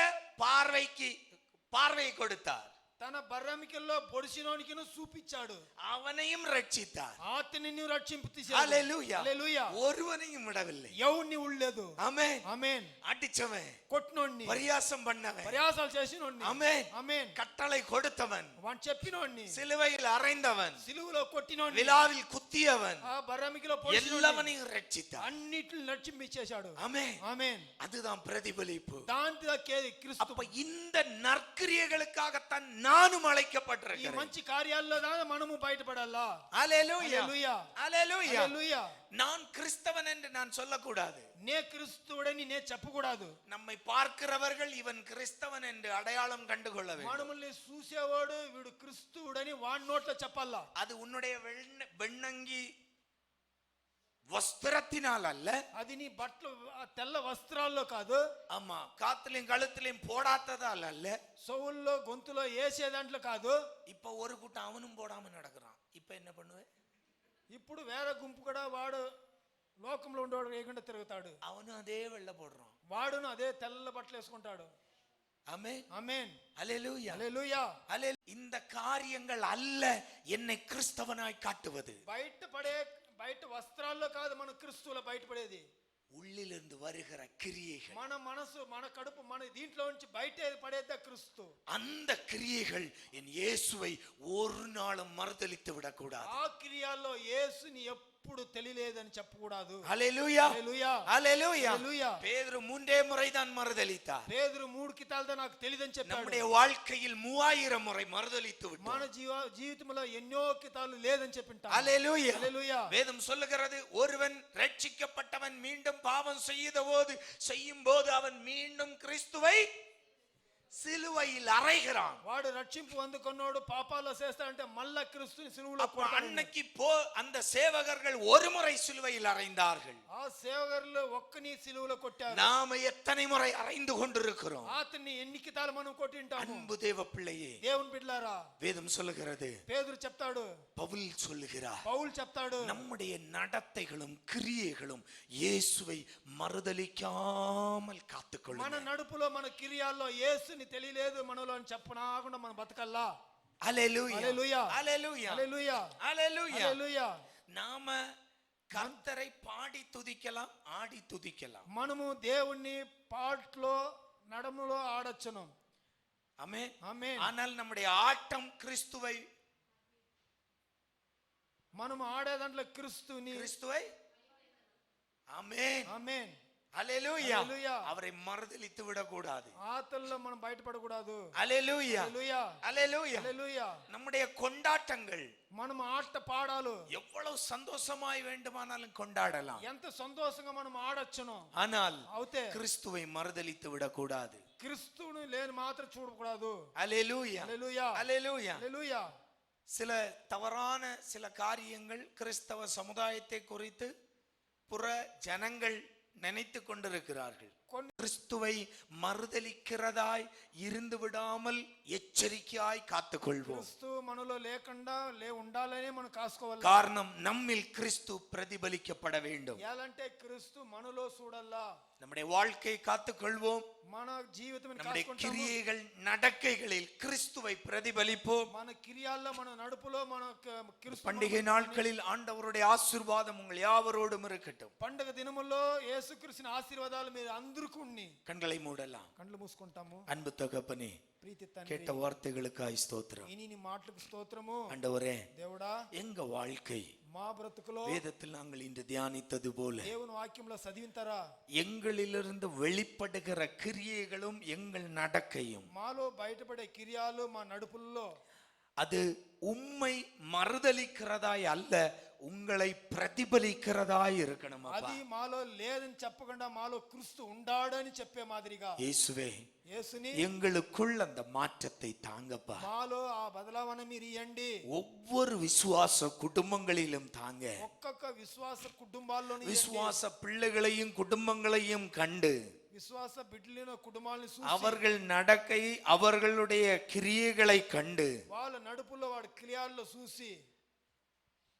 S2: பார்வையை கொடுத்தார்.
S3: తన బర్రమికల్లో పొడిచినోనికి చూపించాడు.
S2: அவனையும் ரட்சித்தார்.
S3: అతనిని రక్షింపు
S2: ஹல்லேலூயா.
S3: హల్లెలూయా.
S2: ஒருவனையும் விடவில்லை.
S3: ఎవరిని ఉళ్ళలేదు.
S2: ஆமென்.
S3: ఆమేన్.
S2: அடிச்சவன்,
S3: కొట్టినోన్ని,
S2: பரியாசம் பண்ணவன்,
S3: ప్రయాసాలు చేసినోన్ని,
S2: ஆமென்,
S3: ఆమేన్,
S2: கட்டளை கொடுத்தவன்,
S3: వాడు చెప్పినోన్ని,
S2: சிலுவையில் அறைந்தவன்,
S3: సిలువలో కొట్టినోన్ని,
S2: விலாவில் குத்தியவன்,
S3: ఆ బర్రమికలో పొడిచినోన్ని
S2: எல்லாவனையும் ரட்சித்தார்.
S3: అన్నిటిని రక్షించేశాడు.
S2: ஆமென்.
S3: ఆమేన్.
S2: அதுதான் பிரதிபலிப்பு.
S3: దాంట్లో క్రీస్తు.
S2: அப்ப இந்த நற்கிரியைகளுக்காகத்தான் நானும்
S3: ఈ
S2: அழைக்கப்பட்டிருக்கிறேன்.
S3: మంచి కార్యాల్లో మనము బయటపడాలా.
S2: ஹல்லேலூயா.
S3: హల్లెలూయా.
S2: ஹல்லேலூயா.
S3: హల్లెలూయా.
S2: நான் கிறிஸ்தவன் என்று நான் சொல்லக்கூடாது.
S3: నే క్రీస్తుడని నే చెప్పకూడదు.
S2: நம்மை பார்க்கிறவர்கள் இவன் கிறிஸ்தவன் என்று அடையாளம் கண்டுகொள்ள வேண்டும்.
S3: మనల్ని చూసేవాడు వీడు క్రీస్తుడని వాడి నోట్లో చెప్పాలా.
S2: அது உன்னுடைய வெண்ணங்கி வஸ்திரத்தினால் அல்ல,
S3: అది నీ బట్టలు తెల్ల వస్త్రాల్లో కాదు,
S2: ஆமா, காத்துலயும் கழுத்துலயும் போடாததால் அல்ல,
S3: సౌల్లో గొంతులో వేసే దాంట్లో కాదు.
S2: இப்ப ஒரு கூட்டம் அவனும் போடாம நடக்கிறான். இப்ப என்ன பண்ணுவேன்?
S3: ఇప్పుడు వేరే గుంపు కూడా వాడు లోకంలో ఉండేవాడు వేయకుండా తిరుగుతాడు.
S2: அவனும் அதே வெள்ள போடுறான்.
S3: వాడును అదే తెల్ల బట్టలు వేసుకుంటాడు.
S2: ஆமென்.
S3: ఆమేన్.
S2: ஹல்லேலூயா.
S3: హల్లెలూయా.
S2: இந்த காரியங்கள் அல்ல என்னை கிறிஸ்தவனாய் காட்டுவது.
S3: బయట వస్త్రాల్లో కాదు మన క్రీస్తులో బయటపడేది.
S2: உள்ளிலிருந்து வருகிற கிரியைகள்,
S3: మన మనసు, మన కడుపు, మన దీంట్లో నుంచి బయట పడేదే క్రీస్తు.
S2: அந்த கிரியைகள் என் இயேசுவை ஒரு நாளும் மறுதலித்து விடக்கூடாது.
S3: ఆ క్రియల్లో యేసుని ఎప్పుడు తెలియలేదని చెప్పకూడదు.
S2: ஹல்லேலூயா.
S3: హల్లెలూయా.
S2: ஹல்லேலூயா.
S3: హల్లెలూయా.
S2: பேதுரு 3 முறை தான் மறுதலித்தார்.
S3: పేతురు 3 కితాలతో నాకు తెలియదని చెప్పాడు.
S2: நம்முடைய வாழ்க்கையில் 3000 முறை மறுதலித்து விட்டோம்.
S3: మన జీవితంలో ఎన్నో కితాలు లేదని చెప్పింటాం.
S2: ஹல்லேலூயா.
S3: హల్లెలూయా.
S2: வேதம் சொல்லுகிறது, ஒருவன் ரட்சிக்கப்பட்டவன் மீண்டும் பாவம் செய்யும் போது அவன் மீண்டும் கிறிஸ்துவை சிலுவையில் அறைகிறான்.
S3: వాడు రక్షింపు అందుకున్నాడు, పాపాలు చేస్తాడంటే మళ్ళా క్రీస్తుని సిలువలో
S2: அப்ப
S3: కొడతాడు.
S2: அன்னைக்கு அந்த சேவகர்கள் ஒரு முறை சிலுவையில் அறைந்தார்கள்.
S3: ఆ సేవకులు ఒక్కని సిలువలో కొట్టారు.
S2: நாம எத்தனை முறை அறைந்து கொண்டிருக்கிறோம்?
S3: అతన్ని ఎన్ని కితాలు మనం కొట్టింటాము.
S2: அன்பு தேவ பிள்ளையே,
S3: దేవుని బిడ్డలారా,
S2: வேதம் சொல்லுகிறது,
S3: పేతురు చెప్తాడు,
S2: பவுல் சொல்லுகிறார்,
S3: పౌలు చెప్తాడు,
S2: நம்முடைய நடத்தைகளும் கிரியைகளும் இயேசுவை மறுதலிக்காமல்
S3: మన
S2: காத்துக்கொள்ளும்.
S3: నడుపులో మన క్రియల్లో యేసుని తెలియలేదు మనలో అని చెప్పనాకుండా మనం బతకల్లా.
S2: ஹalleluya
S3: హల్లెలూయా
S2: ஹalleluya
S3: హల్లెలూయా
S2: ஹalleluya
S3: హల్లెలూయా
S2: நாம கர்த்தரை பாடி துதிக்கலாம், ஆடி துதிக்கலாம்.
S3: మనము దేవుణ్ణి పాటలో నడములో ఆడొచ్చును.
S2: ஆமென்
S3: ఆమేన్.
S2: ஆனால் நம்முடைய ஆட்டம் கிறிஸ்துவை
S3: మనము ఆడే దాంట్లో క్రీస్తుని
S2: ஆமென்
S3: ఆమేన్
S2: ஹalleluya
S3: హల్లెలూయా
S2: அவரை மறுதலித்து விட கூடாது.
S3: ఆతల్లో మనం బయటపడకూడదు.
S2: ஹalleluya
S3: హల్లెలూయా
S2: ஹalleluya
S3: హల్లెలూయా
S2: நம்முடைய கொண்டாட்டங்கள்
S3: మనం ఆట పాడాలు
S2: எவ்வளவு சந்தோஷமாய் வேண்டுமானாலும் கொண்டாடலாம்.
S3: ఎంత సంతోషంగా మనం ఆడొచ్చును.
S2: ஆனால்
S3: అవుతే
S2: கிறிஸ்துவை மறுதலித்து விட கூடாது.
S3: క్రీస్తుని లేని మాత్రం చూడకూడదు.
S2: ஹalleluya
S3: హల్లెలూయా
S2: ஹalleluya
S3: హల్లెలూయా
S2: சில தவறான சில காரியங்கள் கிறிஸ்தவ சமுதாயத்தை குறித்து புற ஜனங்கள் நினைத்து கொண்டிருக்கிறார்கள். கிறிஸ்துவை மறுதலிக்கிறதாய் இருந்து விடாமல் எச்சரிக்கையாய் காத்துக்கொள்வோம்.
S3: క్రీస్తు మనలో లేకుండా ఉండాలని మనం కాసుకోవాలి.
S2: காரணம் நம்மில் கிறிஸ்து பிரதிபலிக்கப்பட வேண்டும்.
S3: ఎలాంటే క్రీస్తు మనలో చూడాలా.
S2: நம்முடைய வாழ்க்கையை காத்துக்கொள்வோம்.
S3: మన జీవితం
S2: நம்முடைய கிரியைகள் நடக்கைகளில் கிறிஸ்துவை பிரதிபலிப்போம்.
S3: మన క్రియల్లో మన నడుపులో మన క్రీస్తు.
S2: பண்டிகை நாட்களில் ஆண்டவருடைய ஆசீர்வாதம் உங்கள் யாவரோடும் இருக்கட்டும்.
S3: పండుగ దినముల్లో యేసుక్రీస్తుని ఆశీర్వాదాలు మీరు అందరికీ.
S2: கண்களை மூடலாம்.
S3: కళ్ళు మూసుకుంటాము.
S2: அன்பு தகப்பனே,
S3: ప్రీతి తండ్రి,
S2: கேட்ட வார்த்தைகளுக்காய் ஸ்தோத்திரம்.
S3: ఇని నీ మాటలకు స్తోత్రము.
S2: ஆண்டவரே,
S3: దేవుడా,
S2: எங்க வாழ்க்கை
S3: మా బ్రతుకులో
S2: வேதத்தில் நாங்கள் இன்று தியானித்தது போல
S3: దేవుని వాక్యంలో చదివింతారా
S2: எங்களிலிருந்து வெளிப்படுகிற கிரியைகளும் எங்கள் நடக்கையும்
S3: మాలో బయటపడే క్రియలు మా నడుపుల్లో
S2: அது உம்மை மறுதலிக்கிறதாய் அல்ல, உங்களை பிரதிபலிக்கிறதாய் இருக்கணும்.
S3: అది మాలో లేదని చెప్పకుండా మాలో క్రీస్తు ఉండాడని చెప్పే మాదిరిగా
S2: இயேசுவே,
S3: యేసుని
S2: எங்களுக்குள் அந்த மாற்றத்தை தாங்கப்பா.
S3: మాలో ఆ బదలావణ మీరు ఇయ్యండి.
S2: ஒவ்வொரு விசுவாச குடும்பங்களிலும் தாங்க.
S3: ఒక్కొక్క విశ్వాస కుటుంబాల్లోని
S2: விசுவாச பிள்ளைகளையும் குடும்பங்களையும் கண்டு
S3: విశ్వాస బిడ్డలను కుటుంబాలను చూసి
S2: அவர்கள் நடக்கை அவர்களுடைய கிரியைகளை கண்டு
S3: వాళ్ళ నడుపులో వాడి క్రియల్లో చూసి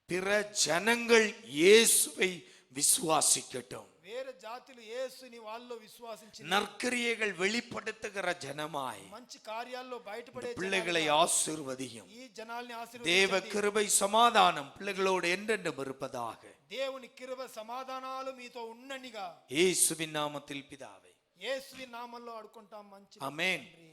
S2: பிற ஜனங்கள் இயேசுவை விசுவாசிக்கட்டும்.
S3: వేరే జాతులు యేసుని వాళ్ళలో విశ్వాసించి
S2: நற்கிரியைகள் வெளிப்படுத்துகிற ஜனமாய்
S3: మంచి కార్యాల్లో బయటపడే
S2: பிள்ளைகளை ஆசீர்வதியும்.
S3: ఈ జనాల్ని
S2: தேவ
S3: ఆశీర్వదించండి.
S2: கிருபை சமாதானம் பிள்ளைகளோடு என்றென்றும் இருப்பதாக.
S3: దేవుని కృప సమాధానాలు మీతో ఉన్ననిగా
S2: இயேசுவின் நாமத்தில் பிதாவே,
S3: యేసుని నామములో అడుకుంటాం. మంచి
S2: ஆமென்.
S3: తండ్రి.